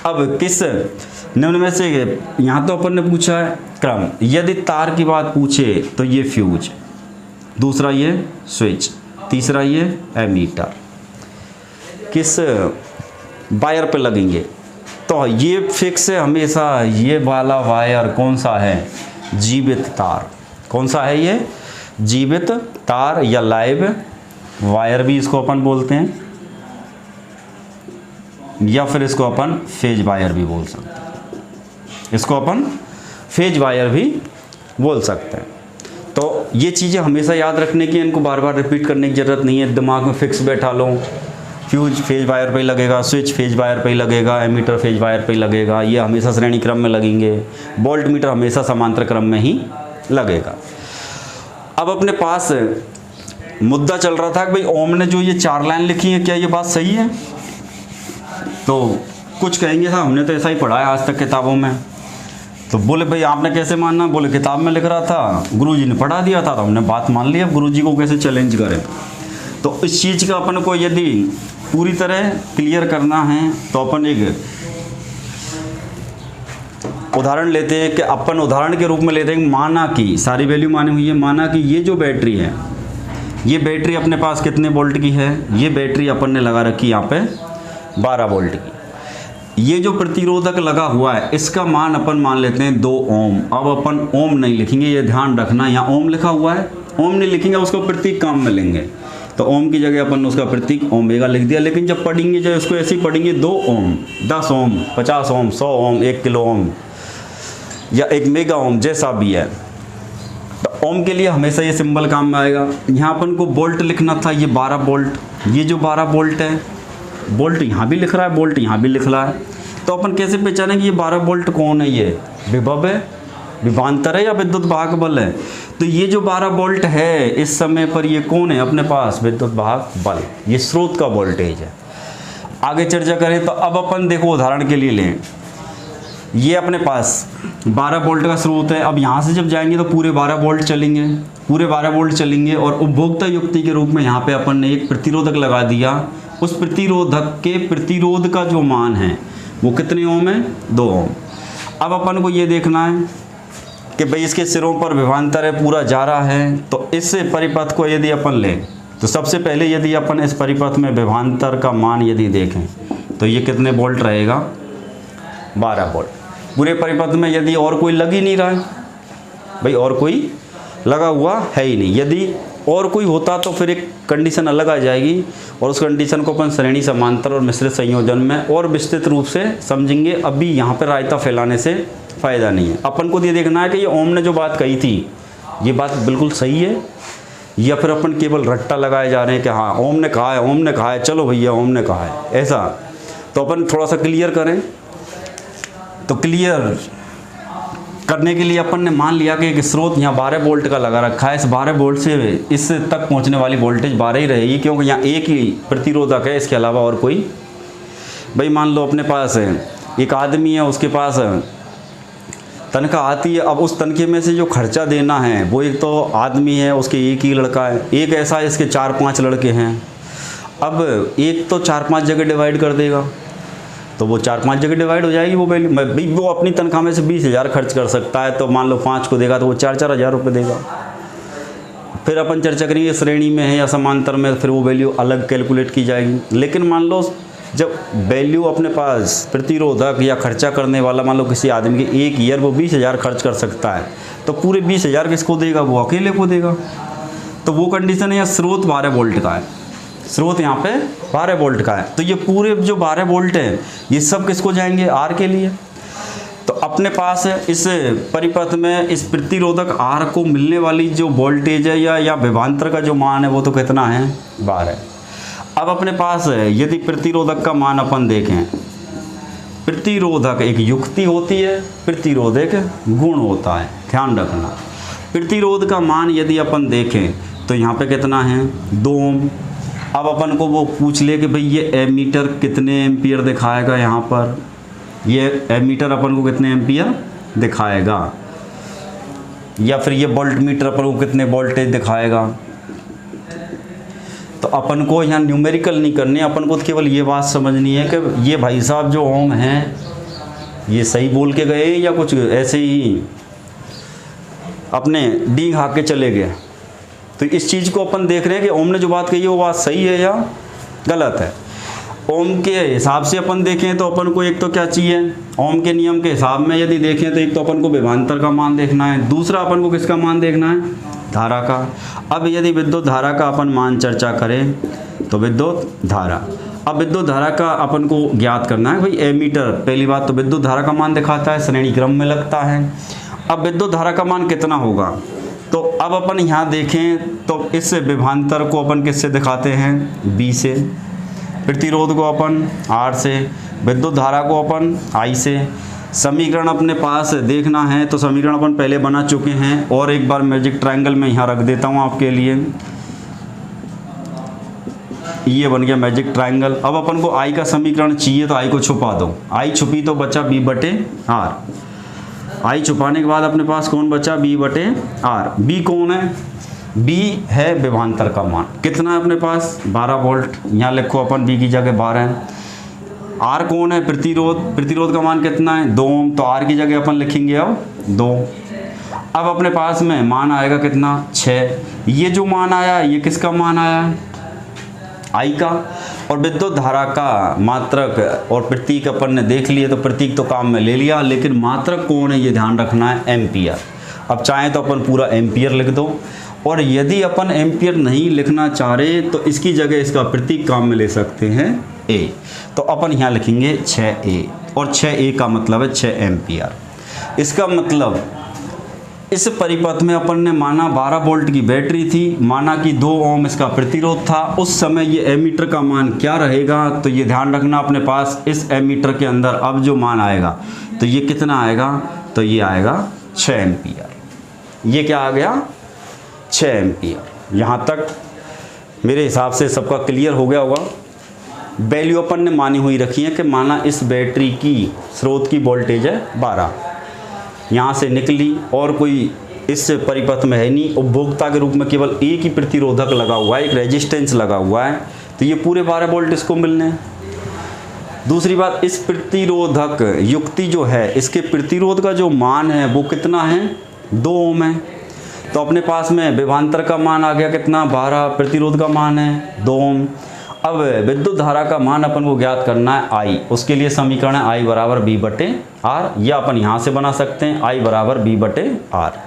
[SPEAKER 1] अब किस निम्न में से, यहाँ तो अपन ने पूछा है क्रम, यदि तार की बात पूछे तो ये फ्यूज, दूसरा ये स्विच, तीसरा ये एमीटर किस वायर पे लगेंगे। तो ये फिक्स है हमेशा, ये वाला वायर कौन सा है, जीवित तार। कौन सा है ये, जीवित तार या लाइव वायर भी इसको अपन बोलते हैं, या फिर इसको अपन फेज वायर भी बोल सकते हैं, इसको अपन फेज वायर भी बोल सकते हैं। तो ये चीज़ें हमेशा याद रखने की, इनको बार बार रिपीट करने की ज़रूरत नहीं है, दिमाग में फिक्स बैठा लो। फ्यूज फेज वायर पे ही लगेगा, स्विच फेज वायर पे ही लगेगा, एमीटर फेज वायर पे ही लगेगा, ये हमेशा श्रेणी क्रम में लगेंगे। वोल्ट मीटर हमेशा समांतर क्रम में ही लगेगा। अब अपने पास मुद्दा चल रहा था कि भाई ओम ने जो ये 4 लाइन लिखी है क्या ये बात सही है। तो कुछ कहेंगे साहब हमने तो ऐसा ही पढ़ा है आज तक किताबों में। तो बोले भाई आपने कैसे मानना, बोले किताब में लिख रहा था, गुरुजी ने पढ़ा दिया था तो हमने बात मान ली, अब गुरुजी को कैसे चैलेंज करें। तो इस चीज़ का अपन को यदि पूरी तरह क्लियर करना है तो अपन एक उदाहरण लेते हैं कि अपन उदाहरण के रूप में लेते हैं, माना कि सारी वैल्यू मानी हुई है, माना कि ये जो बैटरी है, ये बैटरी अपने पास कितने वोल्ट की है, ये बैटरी अपन ने लगा रखी यहाँ पे 12 वोल्ट की। ये जो प्रतिरोधक लगा हुआ है इसका मान अपन मान लेते हैं 2 ओम। अब अपन ओम नहीं लिखेंगे, ये ध्यान रखना, यहाँ ओम लिखा हुआ है, ओम नहीं लिखेंगे, उसको प्रतीक काम में लेंगे। तो ओम की जगह अपन उसका प्रतीक ओमेगा लिख दिया। लेकिन जब पढ़ेंगे, जब इसको ऐसे ही पढ़ेंगे 2 ओम, 10 ओम, 50 ओम, 100 ओम, 1 किलो ओम या 1 मेगा ओम, जैसा भी है, तो ओम के लिए हमेशा ये सिंबल काम में आएगा। यहाँ अपन को वोल्ट लिखना था, ये 12 वोल्ट, ये जो 12 वोल्ट है, वोल्ट यहाँ भी लिख रहा है, वोल्ट यहाँ भी लिख रहा है। तो अपन कैसे पहचानेंगे ये 12 वोल्ट कौन है, ये विभव है, विभवांतर है या विद्युत वाहक बल है। तो ये जो 12 वोल्ट है इस समय पर ये कौन है अपने पास, विद्युत वाहक बल, ये स्रोत का वोल्टेज है। आगे चर्चा करें तो अब अपन देखो उदाहरण के लिए लें, ये अपने पास 12 वोल्ट का स्रोत है। अब यहाँ से जब जाएंगे तो पूरे 12 वोल्ट चलेंगे, पूरे 12 वोल्ट चलेंगे और उपभोक्ता युक्ति के रूप में यहाँ पे अपन ने एक प्रतिरोधक लगा दिया। उस प्रतिरोधक के प्रतिरोध का जो मान है वो कितने ओम है, 2 ओम। अब अपन को ये देखना है कि भाई इसके सिरों पर विभवांतर है, पूरा जा रहा है। तो इस परिपथ को यदि अपन लें तो सबसे पहले यदि अपन इस परिपथ में विभवांतर का मान यदि देखें तो ये कितने वोल्ट रहेगा, 12 वोल्ट। पूरे परिपथ में यदि और कोई लग ही नहीं रहा है, भाई और कोई लगा हुआ है ही नहीं। यदि और कोई होता तो फिर एक कंडीशन अलग आ जाएगी और उस कंडीशन को अपन श्रेणी समांतर और मिश्रित संयोजन में और विस्तृत रूप से समझेंगे। अभी यहाँ पर रायता फैलाने से फ़ायदा नहीं है। अपन को ये देखना है कि ये ओम ने जो बात कही थी ये बात बिल्कुल सही है या फिर अपन केवल रट्टा लगाए जा रहे हैं कि हाँ ओम ने कहा है, ओम ने कहा है, चलो भैया ओम ने कहा है ऐसा। तो अपन थोड़ा सा क्लियर करें। तो क्लियर करने के लिए अपन ने मान लिया कि एक स्रोत यहाँ 12 वोल्ट का लगा रखा है। इस 12 वोल्ट से इस तक पहुँचने वाली वोल्टेज 12 ही रहेगी क्योंकि यहाँ एक ही प्रतिरोधक है, इसके अलावा और कोई। भाई मान लो अपने पास एक आदमी है, उसके पास तनख्वाह आती है। अब उस तनख्वाह में से जो खर्चा देना है वो एक तो आदमी है, उसके एक ही लड़का है, एक ऐसा है इसके 4-5 लड़के हैं। अब एक तो 4-5 जगह डिवाइड कर देगा तो वो 4-5 जगह डिवाइड हो जाएगी वो वैल्यू। भाई वो अपनी तनख्वाह में से 20,000 खर्च कर सकता है, तो मान लो 5 को देगा तो वो 4-4 हज़ार रुपये देगा। फिर अपन चर्चा करेंगे श्रेणी में है या समांतर में, फिर वो वैल्यू अलग कैलकुलेट की जाएगी। लेकिन मान लो जब वैल्यू अपने पास प्रतिरोधक या खर्चा करने वाला मान लो किसी आदमी के एक ईयर वो 20,000 खर्च कर सकता है, तो पूरे 20,000 किसको देगा, वो अकेले को देगा। तो वो कंडीशन है। या स्रोत 12 वोल्ट का है, स्रोत यहाँ पे 12 वोल्ट का है। तो ये पूरे जो 12 वोल्ट है ये सब किसको जाएंगे, आर के लिए। तो अपने पास इस परिपथ में इस प्रतिरोधक आर को मिलने वाली जो वोल्टेज है या विभवांतर का जो मान है वो तो कितना है, 12। अब अपने पास यदि प्रतिरोधक का मान अपन देखें, प्रतिरोधक एक युक्ति होती है, प्रतिरोध एक गुण होता है, ध्यान रखना। प्रतिरोध का मान यदि अपन देखें तो यहाँ पे कितना है, 2 ओम। अब अपन को वो पूछ ले कि भाई ये एमीटर कितने एम्पियर दिखाएगा, यहाँ पर ये एमीटर अपन को कितने एम्पियर दिखाएगा, या फिर ये वोल्ट मीटर अपन को कितने वोल्टेज दिखाएगा। तो अपन को यहाँ न्यूमेरिकल नहीं करनी, अपन को तो केवल ये बात समझनी है कि ये भाई साहब जो ओम हैं ये सही बोल के गए या कुछ ऐसे ही अपने डी खा के चले गए। तो इस चीज़ को अपन देख रहे हैं कि ओम ने जो बात कही है वो बात सही है या गलत है। ओम के हिसाब से अपन देखें तो अपन को एक तो क्या चाहिए, ओम के नियम के हिसाब में यदि देखें तो एक तो अपन को विभवांतर का मान देखना है, दूसरा अपन को किसका मान देखना है, धारा का। अब यदि विद्युत धारा का अपन मान चर्चा करें तो विद्युत धारा, अब विद्युत धारा का अपन को ज्ञात करना है भाई एमीटर, पहली बात तो विद्युत धारा का मान दिखाता है, श्रेणी क्रम में लगता है। अब विद्युत धारा का मान कितना होगा, तो अब अपन यहाँ देखें तो इस विभवांतर को अपन किससे दिखाते हैं, बी से, प्रतिरोध को अपन आर से, विद्युत धारा को अपन आई से। समीकरण अपने पास देखना है तो समीकरण अपन पहले बना चुके हैं, और एक बार मैजिक ट्रायंगल में यहाँ रख देता हूँ आपके लिए, ये बन गया मैजिक ट्रायंगल। अब अपन को आई का समीकरण चाहिए तो आई को छुपा दो, आई छुपी तो बचा बी बटे आर, आई छुपाने के बाद अपने पास कौन बचा, बी बटे आर। बी कौन है, बी है विभवांतर का मान, कितना है अपने पास 12 वोल्ट, यहाँ लिखो अपन बी की जगह 12 है। आर कौन है, प्रतिरोध, प्रतिरोध का मान कितना है 2 ओम, तो आर की जगह अपन लिखेंगे अब 2। अब अपने पास में मान आएगा कितना 6, ये जो मान आया ये किसका मान आया, आई का। और विद्युत धारा का मात्रक और प्रतीक अपन ने देख लिए, तो प्रतीक तो काम में ले लिया, लेकिन मात्रक कौन है ये ध्यान रखना है, एम्पियर। अब चाहें तो अपन पूरा एम्पियर लिख दो, और यदि अपन एम्पियर नहीं लिखना चाह रहे तो इसकी जगह इसका प्रतीक काम में ले सकते हैं ए, तो अपन यहाँ लिखेंगे 6A, और 6A का मतलब है 6 एम्पियर। इसका मतलब इस परिपथ में अपन ने माना 12 वोल्ट की बैटरी थी, माना कि 2 ओम इसका प्रतिरोध था, उस समय ये एमीटर का मान क्या रहेगा, तो ये ध्यान रखना अपने पास इस एमीटर के अंदर अब जो मान आएगा तो ये कितना आएगा, तो ये आएगा 6 एम्पियर। ये क्या आ गया 6 एम्पियर। यहाँ तक मेरे हिसाब से सबका क्लियर हो गया होगा। वैल्यू अपन ने मानी हुई रखी है कि माना इस बैटरी की स्रोत की वोल्टेज है 12, यहाँ से निकली और कोई इस परिपथ में है नहीं, उपभोक्ता के रूप में केवल एक ही प्रतिरोधक लगा हुआ है, एक रेजिस्टेंस लगा हुआ है, तो ये पूरे 12 वोल्ट इसको मिलने हैं। दूसरी बात, इस प्रतिरोधक युक्ति जो है इसके प्रतिरोध का जो मान है वो कितना है 2 ओम है, तो अपने पास में विभवांतर का मान आ गया कितना 12, प्रतिरोध का मान है 2 ओम। अब विद्युत धारा का मान अपन को ज्ञात करना है आई, उसके लिए समीकरण है आई बराबर बी बटे आर, या अपन यहाँ से बना सकते हैं आई बराबर बी बटे आर।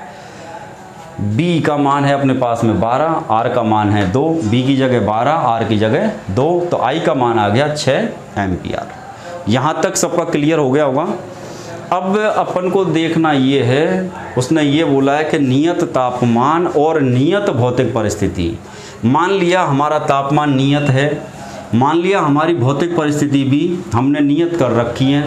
[SPEAKER 1] बी का मान है अपने पास में 12, आर का मान है 2, बी की जगह 12, आर की जगह 2, तो आई का मान आ गया 6 एम्पियर। यहाँ तक सबका क्लियर हो गया होगा। अब अपन को देखना ये है, उसने ये बोला है कि नियत तापमान और नियत भौतिक परिस्थिति। मान लिया हमारा तापमान नियत है, मान लिया हमारी भौतिक परिस्थिति भी हमने नियत कर रखी है।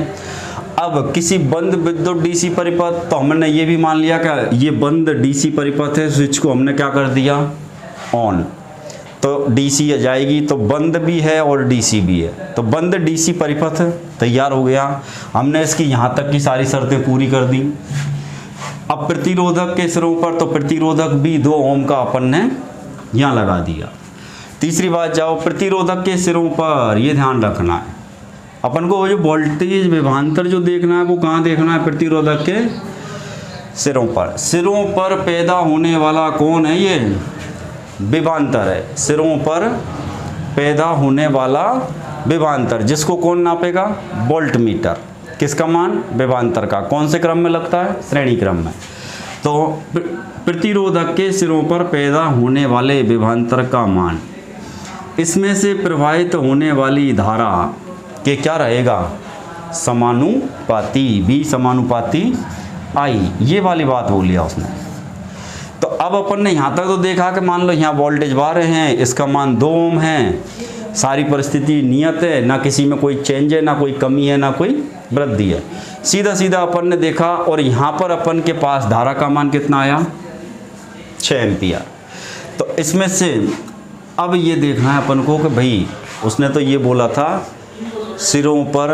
[SPEAKER 1] अब किसी बंद विद्युत डीसी परिपथ, तो हमने ये भी मान लिया कि ये बंद डीसी परिपथ है, स्विच को हमने क्या कर दिया ऑन, तो डीसी जाएगी, तो बंद भी है और डीसी भी है, तो बंद डीसी परिपथ तैयार हो गया। हमने इसकी यहाँ तक की सारी शर्तें पूरी कर दी। अब प्रतिरोधक के सिरों पर, तो प्रतिरोधक भी 2 ओम का अपन ने यहाँ लगा दिया। तीसरी बात, जाओ प्रतिरोधक के सिरों पर ये ध्यान रखना है अपन को, वो जो वोल्टेज विभवांतर जो देखना है वो कहाँ देखना है, प्रतिरोधक के सिरों पर। सिरों पर पैदा होने वाला कौन है, ये विभवांतर है। सिरों पर पैदा होने वाला विभवांतर, जिसको कौन नापेगा, वोल्ट मीटर। किसका मान, विभवांतर का। कौन से क्रम में लगता है, श्रेणी क्रम में। तो प्रतिरोधक के सिरों पर पैदा होने वाले विभवांतर का मान, इसमें से प्रवाहित होने वाली धारा के क्या रहेगा, समानुपाती, बी समानुपाती आई, ये वाली बात बोल लिया उसने। तो अब अपन ने यहाँ तक तो देखा कि मान लो यहाँ वोल्टेज 12 हैं, इसका मान 2 ओम है, सारी परिस्थिति नियत है, ना किसी में कोई चेंज है, ना कोई कमी है, ना कोई वृद्धि है। सीधा सीधा अपन ने देखा, और यहाँ पर अपन के पास धारा का मान कितना आया 6 एम्पियर। तो इसमें से अब ये देखना है अपन को कि भाई उसने तो ये बोला था सिरों पर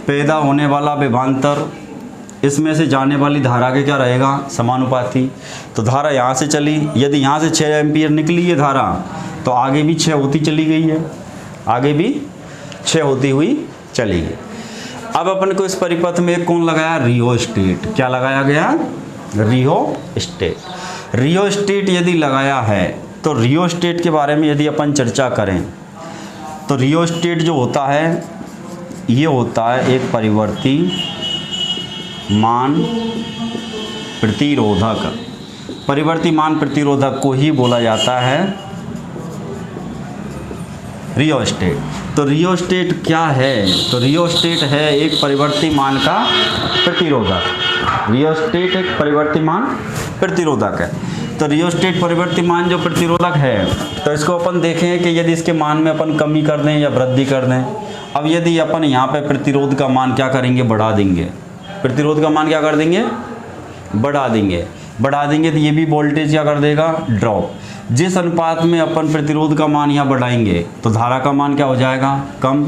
[SPEAKER 1] पैदा होने वाला विभवांतर, इसमें से जाने वाली धारा के क्या रहेगा, समानुपाती। तो धारा यहाँ से चली, यदि यहाँ से 6 एम्पियर निकली है धारा, तो आगे भी 6 होती चली गई है, आगे भी 6 होती हुई चली गई। अब अपन को इस परिपथ में कौन लगाया, रियोस्टेट। क्या लगाया गया, रियोस्टेट। रियोस्टेट यदि लगाया है तो रियोस्टेट के बारे में यदि अपन चर्चा करें तो रियोस्टेट जो होता है ये होता है एक परिवर्ती मान प्रतिरोधक। परिवर्ती मान प्रतिरोधक को ही बोला जाता है रियोस्टेट। तो रियोस्टेट क्या है? तो रियोस्टेट है एक परिवर्ती मान का प्रतिरोधक। रियोस्टेट एक परिवर्ती मान प्रतिरोधक है। तो रियोस्टेट परिवर्ती मान जो प्रतिरोधक है तो इसको अपन देखें कि यदि इसके मान में अपन कमी कर दें या वृद्धि कर दें। अब यदि अपन यहाँ पे प्रतिरोध का मान क्या करेंगे, बढ़ा देंगे। प्रतिरोध का मान क्या कर देंगे, बढ़ा देंगे। बढ़ा देंगे तो ये भी वोल्टेज क्या कर देगा, ड्रॉप। जिस अनुपात में अपन प्रतिरोध का मान यहाँ बढ़ाएंगे तो धारा का मान क्या हो जाएगा, कम।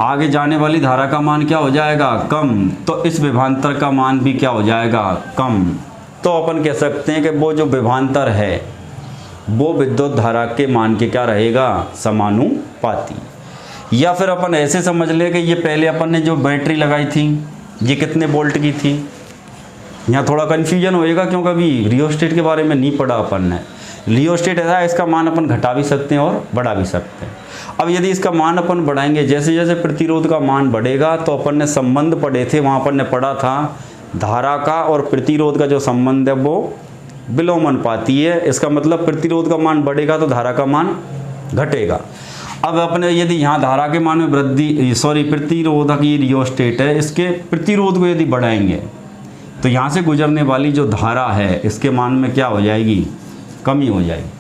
[SPEAKER 1] आगे जाने वाली धारा का मान क्या हो जाएगा, कम। तो इस विभवांतर का मान भी क्या हो जाएगा, कम। तो अपन कह सकते हैं कि वो जो विभवांतर है वो विद्युत धारा के मान के क्या रहेगा, समानुपाती। या फिर अपन ऐसे समझ ले कि ये पहले अपन ने जो बैटरी लगाई थी ये कितने वोल्ट की थी। यहाँ थोड़ा कन्फ्यूजन होएगा क्योंकि अभी रियोस्टेट के बारे में नहीं पढ़ा अपन ने। रियोस्टेट ऐसा है, इसका मान अपन घटा भी सकते हैं और बढ़ा भी सकते हैं। अब यदि इसका मान अपन बढ़ाएंगे, जैसे जैसे प्रतिरोध का मान बढ़ेगा तो अपन ने संबंध पढ़े थे, वहाँ अपन ने पढ़ा था धारा का और प्रतिरोध का जो संबंध है वो विलोमानुपाती है। इसका मतलब प्रतिरोध का मान बढ़ेगा तो धारा का मान घटेगा। अब अपने यदि यहाँ धारा के मान में वृद्धि, प्रतिरोधक ये रियोस्टेट है, इसके प्रतिरोध को यदि बढ़ाएंगे तो यहाँ से गुजरने वाली जो धारा है इसके मान में क्या हो जाएगी, कमी हो जाएगी।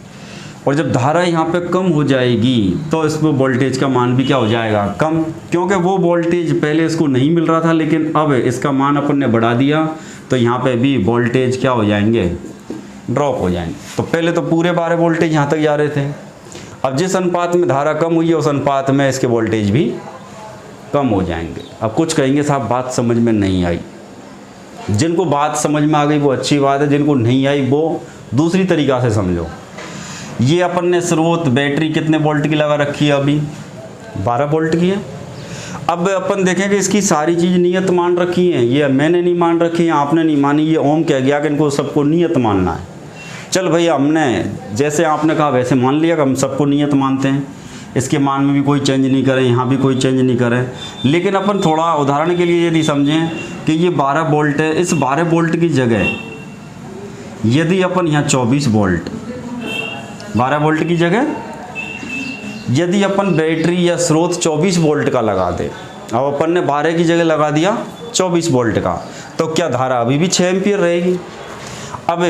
[SPEAKER 1] और जब धारा यहाँ पे कम हो जाएगी तो इसमें वोल्टेज का मान भी क्या हो जाएगा, कम। क्योंकि वो वोल्टेज पहले इसको नहीं मिल रहा था लेकिन अब इसका मान अपन ने बढ़ा दिया तो यहाँ पे भी वोल्टेज क्या हो जाएंगे, ड्रॉप हो जाएंगे। तो पहले तो पूरे 12 वोल्टेज यहाँ तक जा रहे थे। अब जिस अनुपात में धारा कम हुई है उस अनुपात में इसके वोल्टेज भी कम हो जाएंगे। अब कुछ कहेंगे साहब बात समझ में नहीं आई। जिनको बात समझ में आ गई वो अच्छी बात है, जिनको नहीं आई वो दूसरी तरीक़ा से समझो। ये अपन ने स्रोत बैटरी कितने वोल्ट की लगा रखी है, अभी 12 वोल्ट की है। अब अपन देखेंगे इसकी सारी चीज़ नियत मान रखी है। ये मैंने नहीं मान रखी है, आपने नहीं मानी, ये ओम कह गया कि इनको सबको नियत मानना है। चल भैया, हमने जैसे आपने कहा वैसे मान लिया कि हम सबको नियत मानते हैं, इसके मान में भी कोई चेंज नहीं करें, यहाँ भी कोई चेंज नहीं करें। लेकिन अपन थोड़ा उदाहरण के लिए यदि समझें कि ये 12 वोल्ट है, इस 12 वोल्ट की जगह यदि अपन यहाँ 24 वोल्ट, 12 वोल्ट की जगह यदि अपन बैटरी या स्रोत 24 वोल्ट का लगा दे, अब अपन ने 12 की जगह लगा दिया 24 वोल्ट का, तो क्या धारा अभी भी 6 एम्पीयर रहेगी। अब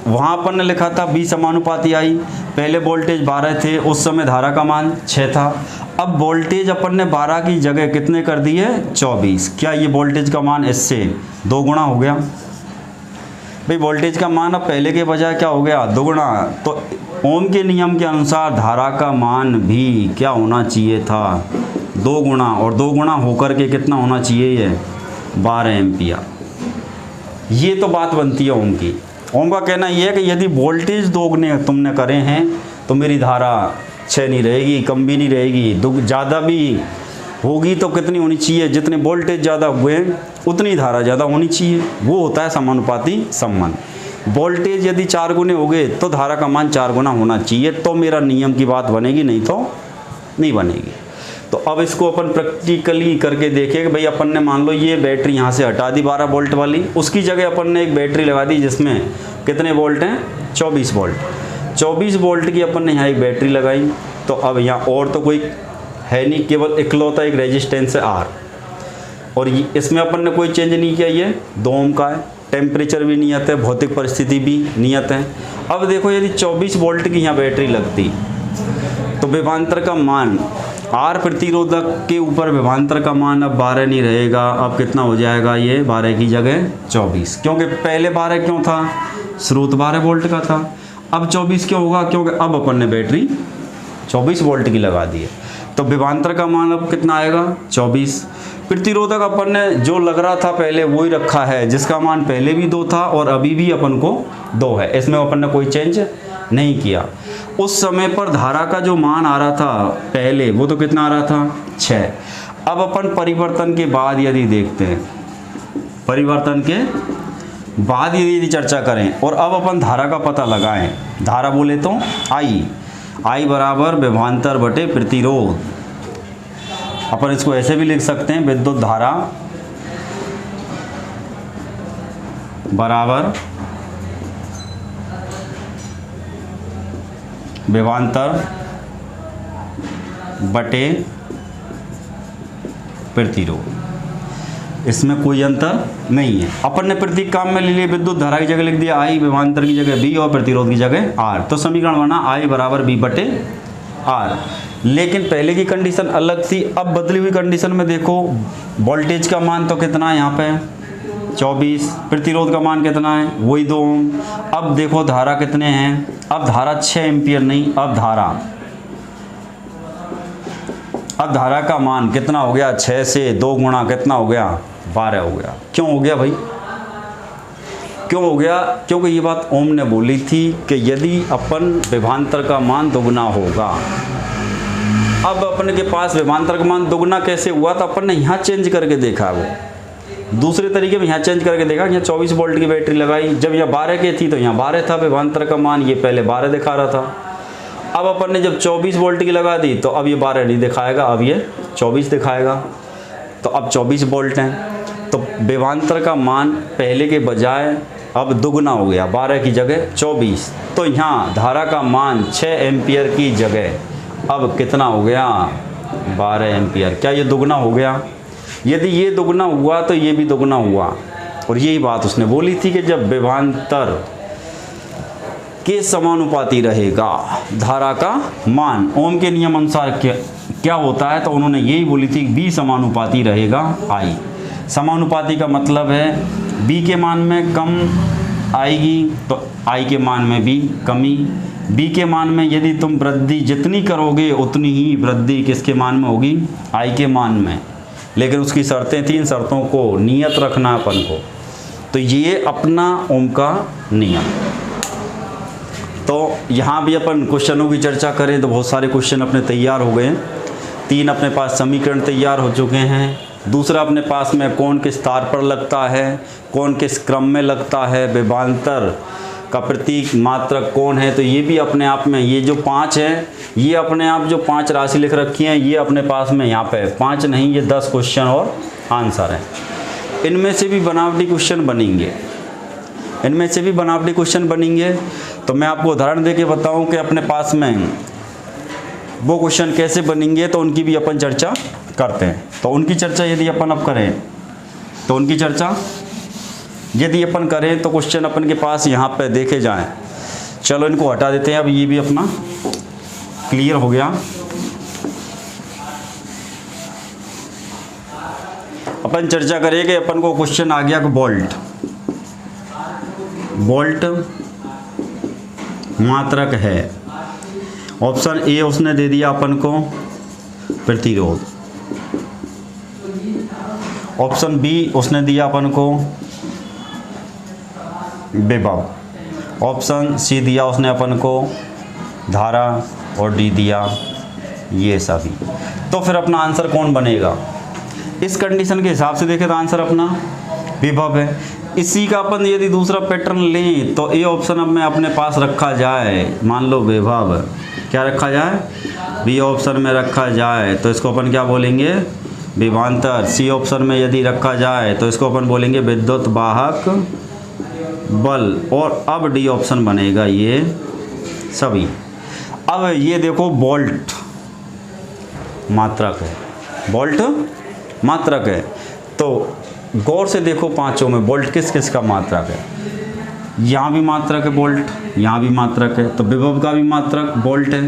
[SPEAKER 1] वहाँ अपन ने लिखा था 20 समानुपाती आई, पहले वोल्टेज 12 थे, उस समय धारा का मान 6 था। अब वोल्टेज अपन ने 12 की जगह कितने कर दिए, 24। क्या ये वोल्टेज का मान इससे 2 गुना हो गया। भाई वोल्टेज का मान अब पहले के बजाय क्या हो गया, 2 गुना। तो ओम के नियम के अनुसार धारा का मान भी क्या होना चाहिए था, 2 गुना। और 2 गुना होकर के कितना होना चाहिए, ये 12 एम्पीयर। ये तो बात बनती है ओम की। ओम का कहना ये है कि यदि वोल्टेज 2 गुने तुमने करे हैं तो मेरी धारा 6 नहीं रहेगी, कम भी नहीं रहेगी, ज़्यादा भी होगी तो कितनी होनी चाहिए, जितने वोल्टेज ज़्यादा हुए उतनी धारा ज़्यादा होनी चाहिए। वो होता है समानुपाती संबंध। वोल्टेज यदि 4 गुने हो गए तो धारा का मान 4 गुना होना चाहिए, तो मेरा नियम की बात बनेगी, नहीं तो नहीं बनेगी। तो अब इसको अपन प्रैक्टिकली करके देखें कि भाई अपन ने मान लो ये बैटरी यहाँ से हटा दी 12 वोल्ट वाली, उसकी जगह अपन ने एक बैटरी लगा दी जिसमें कितने वोल्ट हैं, 24 वोल्ट। 24 वोल्ट की अपन ने यहाँ एक बैटरी लगाई। तो अब यहाँ और तो कोई है नहीं, केवल इकलौता एक रेजिस्टेंस है R, और इसमें अपन ने कोई चेंज नहीं किया, ये 2 ओम का है। टेम्परेचर भी नियत है, भौतिक परिस्थिति भी नियत है। अब देखो यदि 24 वोल्ट की यहाँ बैटरी लगती तो विभवांतर का मान R प्रतिरोधक के ऊपर विभवांतर का मान अब 12 नहीं रहेगा, अब कितना हो जाएगा, ये 12 की जगह 24। क्योंकि पहले 12 क्यों था, स्रोत 12 वोल्ट का था। अब 24 क्यों होगा, क्योंकि अब अपन ने बैटरी 24 वोल्ट की लगा दी है। तो विभवांतर का मान अब कितना आएगा, 24। प्रतिरोधक अपन ने जो लग रहा था पहले वही रखा है, जिसका मान पहले भी 2 था और अभी भी अपन को 2 है, इसमें अपन ने कोई चेंज नहीं किया। उस समय पर धारा का जो मान आ रहा था पहले वो तो कितना आ रहा था, 6। अब अपन परिवर्तन के बाद यदि देखते हैं, परिवर्तन के बाद यदि चर्चा करें और अब अपन धारा का पता लगाएं, धारा बोले तो आई बराबर विभवांतर बटे प्रतिरोध। अपन इसको ऐसे भी लिख सकते हैं, विद्युत धारा बराबर विभवांतर बटे प्रतिरोध। इसमें कोई अंतर नहीं है। अपन ने प्रतीक काम में ले लिए, विद्युत धारा की जगह लिख दिया आई, विभवांतर की जगह बी और प्रतिरोध की जगह आर। तो समीकरण बना आई बराबर बी बटे आर। लेकिन पहले की कंडीशन अलग थी, अब बदली हुई कंडीशन में देखो वोल्टेज का मान तो कितना है यहाँ पे 24, प्रतिरोध का मान कितना है वही 2 ओम। अब देखो धारा कितने हैं, अब धारा 6 एम्पियर नहीं, अब धारा का मान कितना हो गया, 6 से 2 गुणा कितना हो गया 12 हो गया। क्यों हो गया भाई, क्यों हो गया? क्योंकि ये बात ओम ने बोली थी कि यदि अपन विभवांतर का मान दोगुना होगा। अब अपने के पास विभवांतर का मान दोगुना कैसे हुआ, तो अपन ने यहाँ चेंज करके देखा, वो दूसरे तरीके में यहाँ चेंज करके देखा। यहाँ 24 वोल्ट की बैटरी लगाई, जब यहाँ 12 की थी तो यहाँ 12 था विभवांतर का मान, ये पहले 12 दिखा रहा था। अब अपन ने जब 24 वोल्ट की लगा दी तो अब ये 12 नहीं दिखाएगा, अब ये 24 दिखाएगा। तो अब 24 वोल्ट हैं, तो विभवांतर का मान पहले के बजाय अब दुगना हो गया, 12 की जगह 24। तो यहाँ धारा का मान 6 एम्पियर की जगह अब कितना हो गया 12 एम्पियर। क्या ये दुगना हो गया? यदि ये दुगना हुआ तो ये भी दुगना हुआ। और यही बात उसने बोली थी कि जब विभवांतर के समानुपाती रहेगा धारा का मान, ओम के नियम अनुसार क्या होता है, तो उन्होंने यही बोली थी बी समानुपाती रहेगा आई। समानुपाती का मतलब है बी के मान में कम आएगी तो आई के मान में भी कमी। बी के मान में यदि तुम वृद्धि जितनी करोगे उतनी ही वृद्धि किसके मान में होगी, आई के मान में। लेकिन उसकी शर्तें, 3 शर्तों को नियत रखना अपन को। तो ये अपना ओम का नियम। तो यहाँ भी अपन क्वेश्चनों की चर्चा करें तो बहुत सारे क्वेश्चन अपने तैयार हो गए। 3 अपने पास समीकरण तैयार हो चुके हैं। दूसरा अपने पास में कौन किस तार पर लगता है, कौन किस क्रम में लगता है, विभवांतर का प्रतीक मात्रक कौन है। तो ये भी अपने आप में, ये जो 5 है, ये अपने आप जो 5 राशि लिख रखी हैं, ये अपने पास में यहाँ पे 5 नहीं, ये 10 क्वेश्चन और आंसर हैं। इनमें से भी बनावटी क्वेश्चन बनेंगे, तो मैं आपको उदाहरण देके बताऊं कि अपने पास में वो क्वेश्चन कैसे बनेंगे, तो उनकी भी अपन चर्चा करते हैं। तो उनकी चर्चा यदि अपन अब करें तो तो क्वेश्चन अपन के पास यहाँ पे देखे जाएं। चलो इनको हटा देते हैं, अब ये भी अपना क्लियर हो गया। अपन चर्चा करेंगे, अपन को क्वेश्चन आ गया कि वोल्ट मात्रक है। ऑप्शन ए उसने दे दिया अपन को प्रतिरोध, ऑप्शन बी उसने दिया अपन को विभव, ऑप्शन सी दिया उसने अपन को धारा, और डी दिया ये सभी। तो फिर अपना आंसर कौन बनेगा? इस कंडीशन के हिसाब से देखें तो आंसर अपना विभव है। इसी का अपन यदि दूसरा पैटर्न लें तो ए ऑप्शन अब में अपने पास रखा जाए, मान लो विभव क्या रखा जाए, बी ऑप्शन में रखा जाए तो इसको अपन क्या बोलेंगे, विभवांतर। सी ऑप्शन में यदि रखा जाए तो इसको अपन बोलेंगे विद्युत वाहक बल। और अब डी ऑप्शन बनेगा ये सभी। अब ये देखो वोल्ट मात्रक है, तो गौर से देखो पांचों में वोल्ट किस किस का मात्रक है। यहाँ भी मात्रक है वोल्ट, यहाँ भी मात्रक है, तो विभव का भी मात्रक वोल्ट है,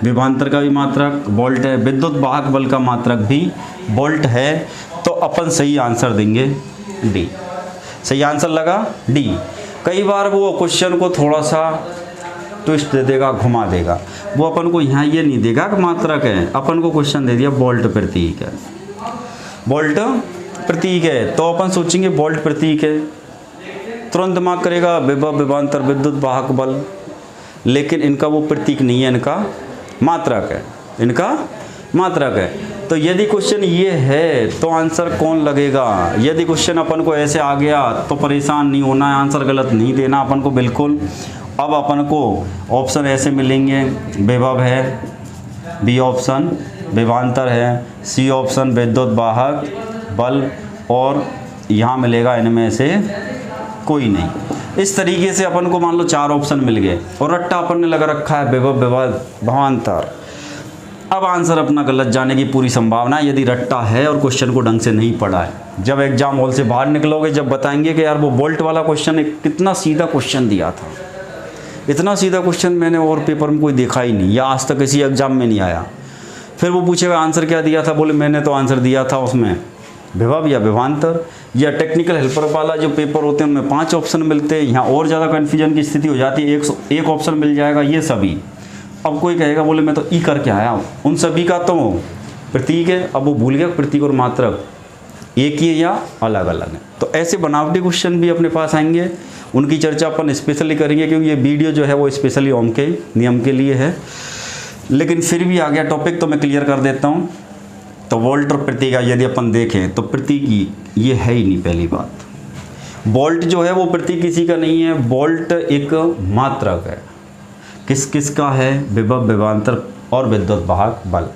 [SPEAKER 1] विभवांतर का भी मात्रक वोल्ट है, विद्युत वाहक बल का मात्रक भी वोल्ट है। तो अपन सही आंसर देंगे डी। सही आंसर लगा डी। कई बार वो क्वेश्चन को थोड़ा सा ट्विस्ट दे देगा, घुमा देगा, वो अपन को यहाँ ये नहीं देगा कि मात्रक है, अपन को क्वेश्चन दे दिया वोल्ट प्रतीक है, वोल्ट प्रतीक है। तो अपन सोचेंगे वोल्ट प्रतीक है, तुरंत दिमाग करेगा विभव, विभवांतर, विद्युत वाहक बल। लेकिन इनका वो प्रतीक नहीं है, इनका मात्रक है, तो यदि क्वेश्चन ये है तो आंसर कौन लगेगा। यदि क्वेश्चन अपन को ऐसे आ गया तो परेशान नहीं होना है, आंसर गलत नहीं देना अपन को बिल्कुल। अब अपन को ऑप्शन ऐसे मिलेंगे, विभव है, बी ऑप्शन विभवांतर है, सी ऑप्शन विद्युत वाहक बल, और यहाँ मिलेगा इनमें से कोई नहीं। इस तरीके से अपन को मान लो 4 ऑप्शन मिल गए और रट्टा अपन ने लगा रखा है विभव विभवांतर। अब आंसर अपना गलत जाने की पूरी संभावना है यदि रट्टा है और क्वेश्चन को ढंग से नहीं पढ़ा है। जब एग्जाम हॉल से बाहर निकलोगे, जब बताएंगे कि यार वो वोल्ट वाला क्वेश्चन कितना सीधा क्वेश्चन दिया था, इतना सीधा क्वेश्चन मैंने और पेपर में कोई देखा ही नहीं, या आज तक किसी एग्जाम में नहीं आया। फिर वो पूछेगा आंसर क्या दिया था, बोले मैंने तो आंसर दिया था उसमें विभव या विभवांतर। या टेक्निकल हेल्पर वाला जो पेपर होते हैं उनमें 5 ऑप्शन मिलते हैं, यहाँ और ज़्यादा कन्फ्यूजन की स्थिति हो जाती है, एक ऑप्शन मिल जाएगा ये सभी। अब कोई कहेगा बोले मैं तो ई करके आया हूँ, उन सभी का तो प्रतीक है, अब वो भूल गया प्रतीक और मात्रक एक ही है या अलग अलग है। तो ऐसे बनावटी क्वेश्चन भी अपने पास आएंगे, उनकी चर्चा अपन स्पेशली करेंगे क्योंकि ये वीडियो जो है वो स्पेशली ओम के नियम के लिए है। लेकिन फिर भी आ गया टॉपिक तो मैं क्लियर कर देता हूँ। तो वोल्ट और प्रतीक यदि अपन देखें तो प्रतीक ये है ही नहीं। पहली बात, वोल्ट जो है वो प्रतीक किसी का नहीं है, वोल्ट एक मात्रक है। किस किस का है, विभव विभवांतर और विद्युत वाहक बल।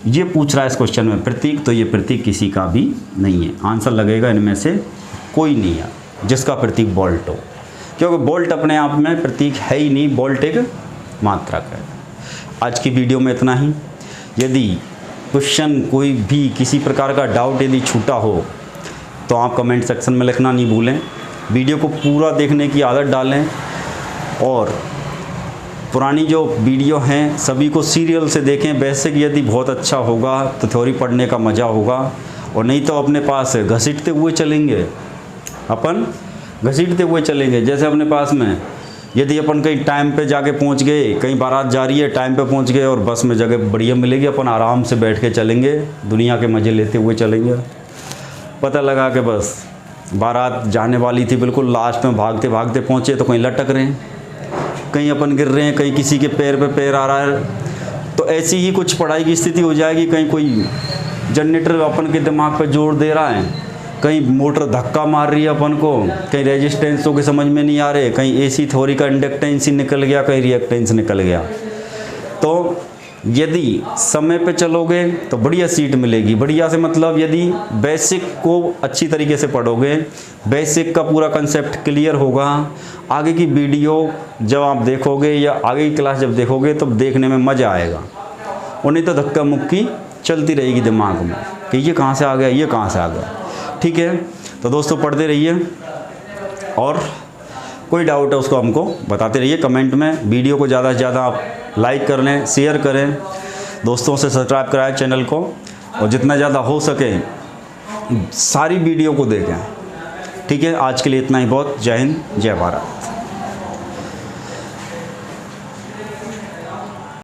[SPEAKER 1] ये पूछ रहा है इस क्वेश्चन में प्रतीक, तो ये प्रतीक किसी का भी नहीं है। आंसर लगेगा इनमें से कोई नहीं है जिसका प्रतीक वोल्ट हो, क्योंकि वोल्ट अपने आप में प्रतीक है ही नहीं, वोल्ट एक मात्रक है। आज की वीडियो में इतना ही। यदि क्वेश्चन कोई भी किसी प्रकार का डाउट यदि छूटा हो तो आप कमेंट सेक्शन में लिखना नहीं भूलें। वीडियो को पूरा देखने की आदत डालें और पुरानी जो वीडियो हैं सभी को सीरियल से देखें। बेसिक यदि बहुत अच्छा होगा तो थ्योरी पढ़ने का मज़ा होगा, और नहीं तो अपने पास घसीटते हुए चलेंगे, अपन घसीटते हुए चलेंगे। जैसे अपने पास में यदि अपन कहीं टाइम पे जाके पहुंच गए, कहीं बारात जा रही है, टाइम पे पहुंच गए और बस में जगह बढ़िया मिलेगी, अपन आराम से बैठ के चलेंगे, दुनिया के मज़े लेते हुए चलेंगे। पता लगा कि बस बारात जाने वाली थी, बिल्कुल लास्ट में भागते भागते पहुँचे तो कहीं लटक रहे हैं, कहीं अपन गिर रहे हैं, कहीं किसी के पैर पे पैर आ रहा है। तो ऐसी ही कुछ पढ़ाई की स्थिति हो जाएगी। कहीं कोई जनरेटर अपन के दिमाग पे जोर दे रहा है, कहीं मोटर धक्का मार रही है अपन को, कहीं रेजिस्टेंसों के समझ में नहीं आ रहे, कहीं एसी थ्योरी का इंडक्टेंस ही निकल गया, कहीं रिएक्टेंस निकल गया। तो यदि समय पे चलोगे तो बढ़िया सीट मिलेगी। बढ़िया से मतलब यदि बेसिक को अच्छी तरीके से पढ़ोगे, बेसिक का पूरा कंसेप्ट क्लियर होगा, आगे की वीडियो जब आप देखोगे या आगे की क्लास जब देखोगे तो देखने में मज़ा आएगा। और नहीं तो धक्का मुक्की चलती रहेगी दिमाग में कि ये कहाँ से आ गया, ये कहाँ से आ गया। ठीक है, तो दोस्तों पढ़ते रहिए और कोई डाउट है उसको हमको बताते रहिए कमेंट में। वीडियो को ज़्यादा से ज़्यादा आप लाइक कर लें, शेयर करें, दोस्तों से सब्सक्राइब कराएं चैनल को, और जितना ज़्यादा हो सके सारी वीडियो को देखें। ठीक है, आज के लिए इतना ही बहुत। जय हिंद, जय भारत।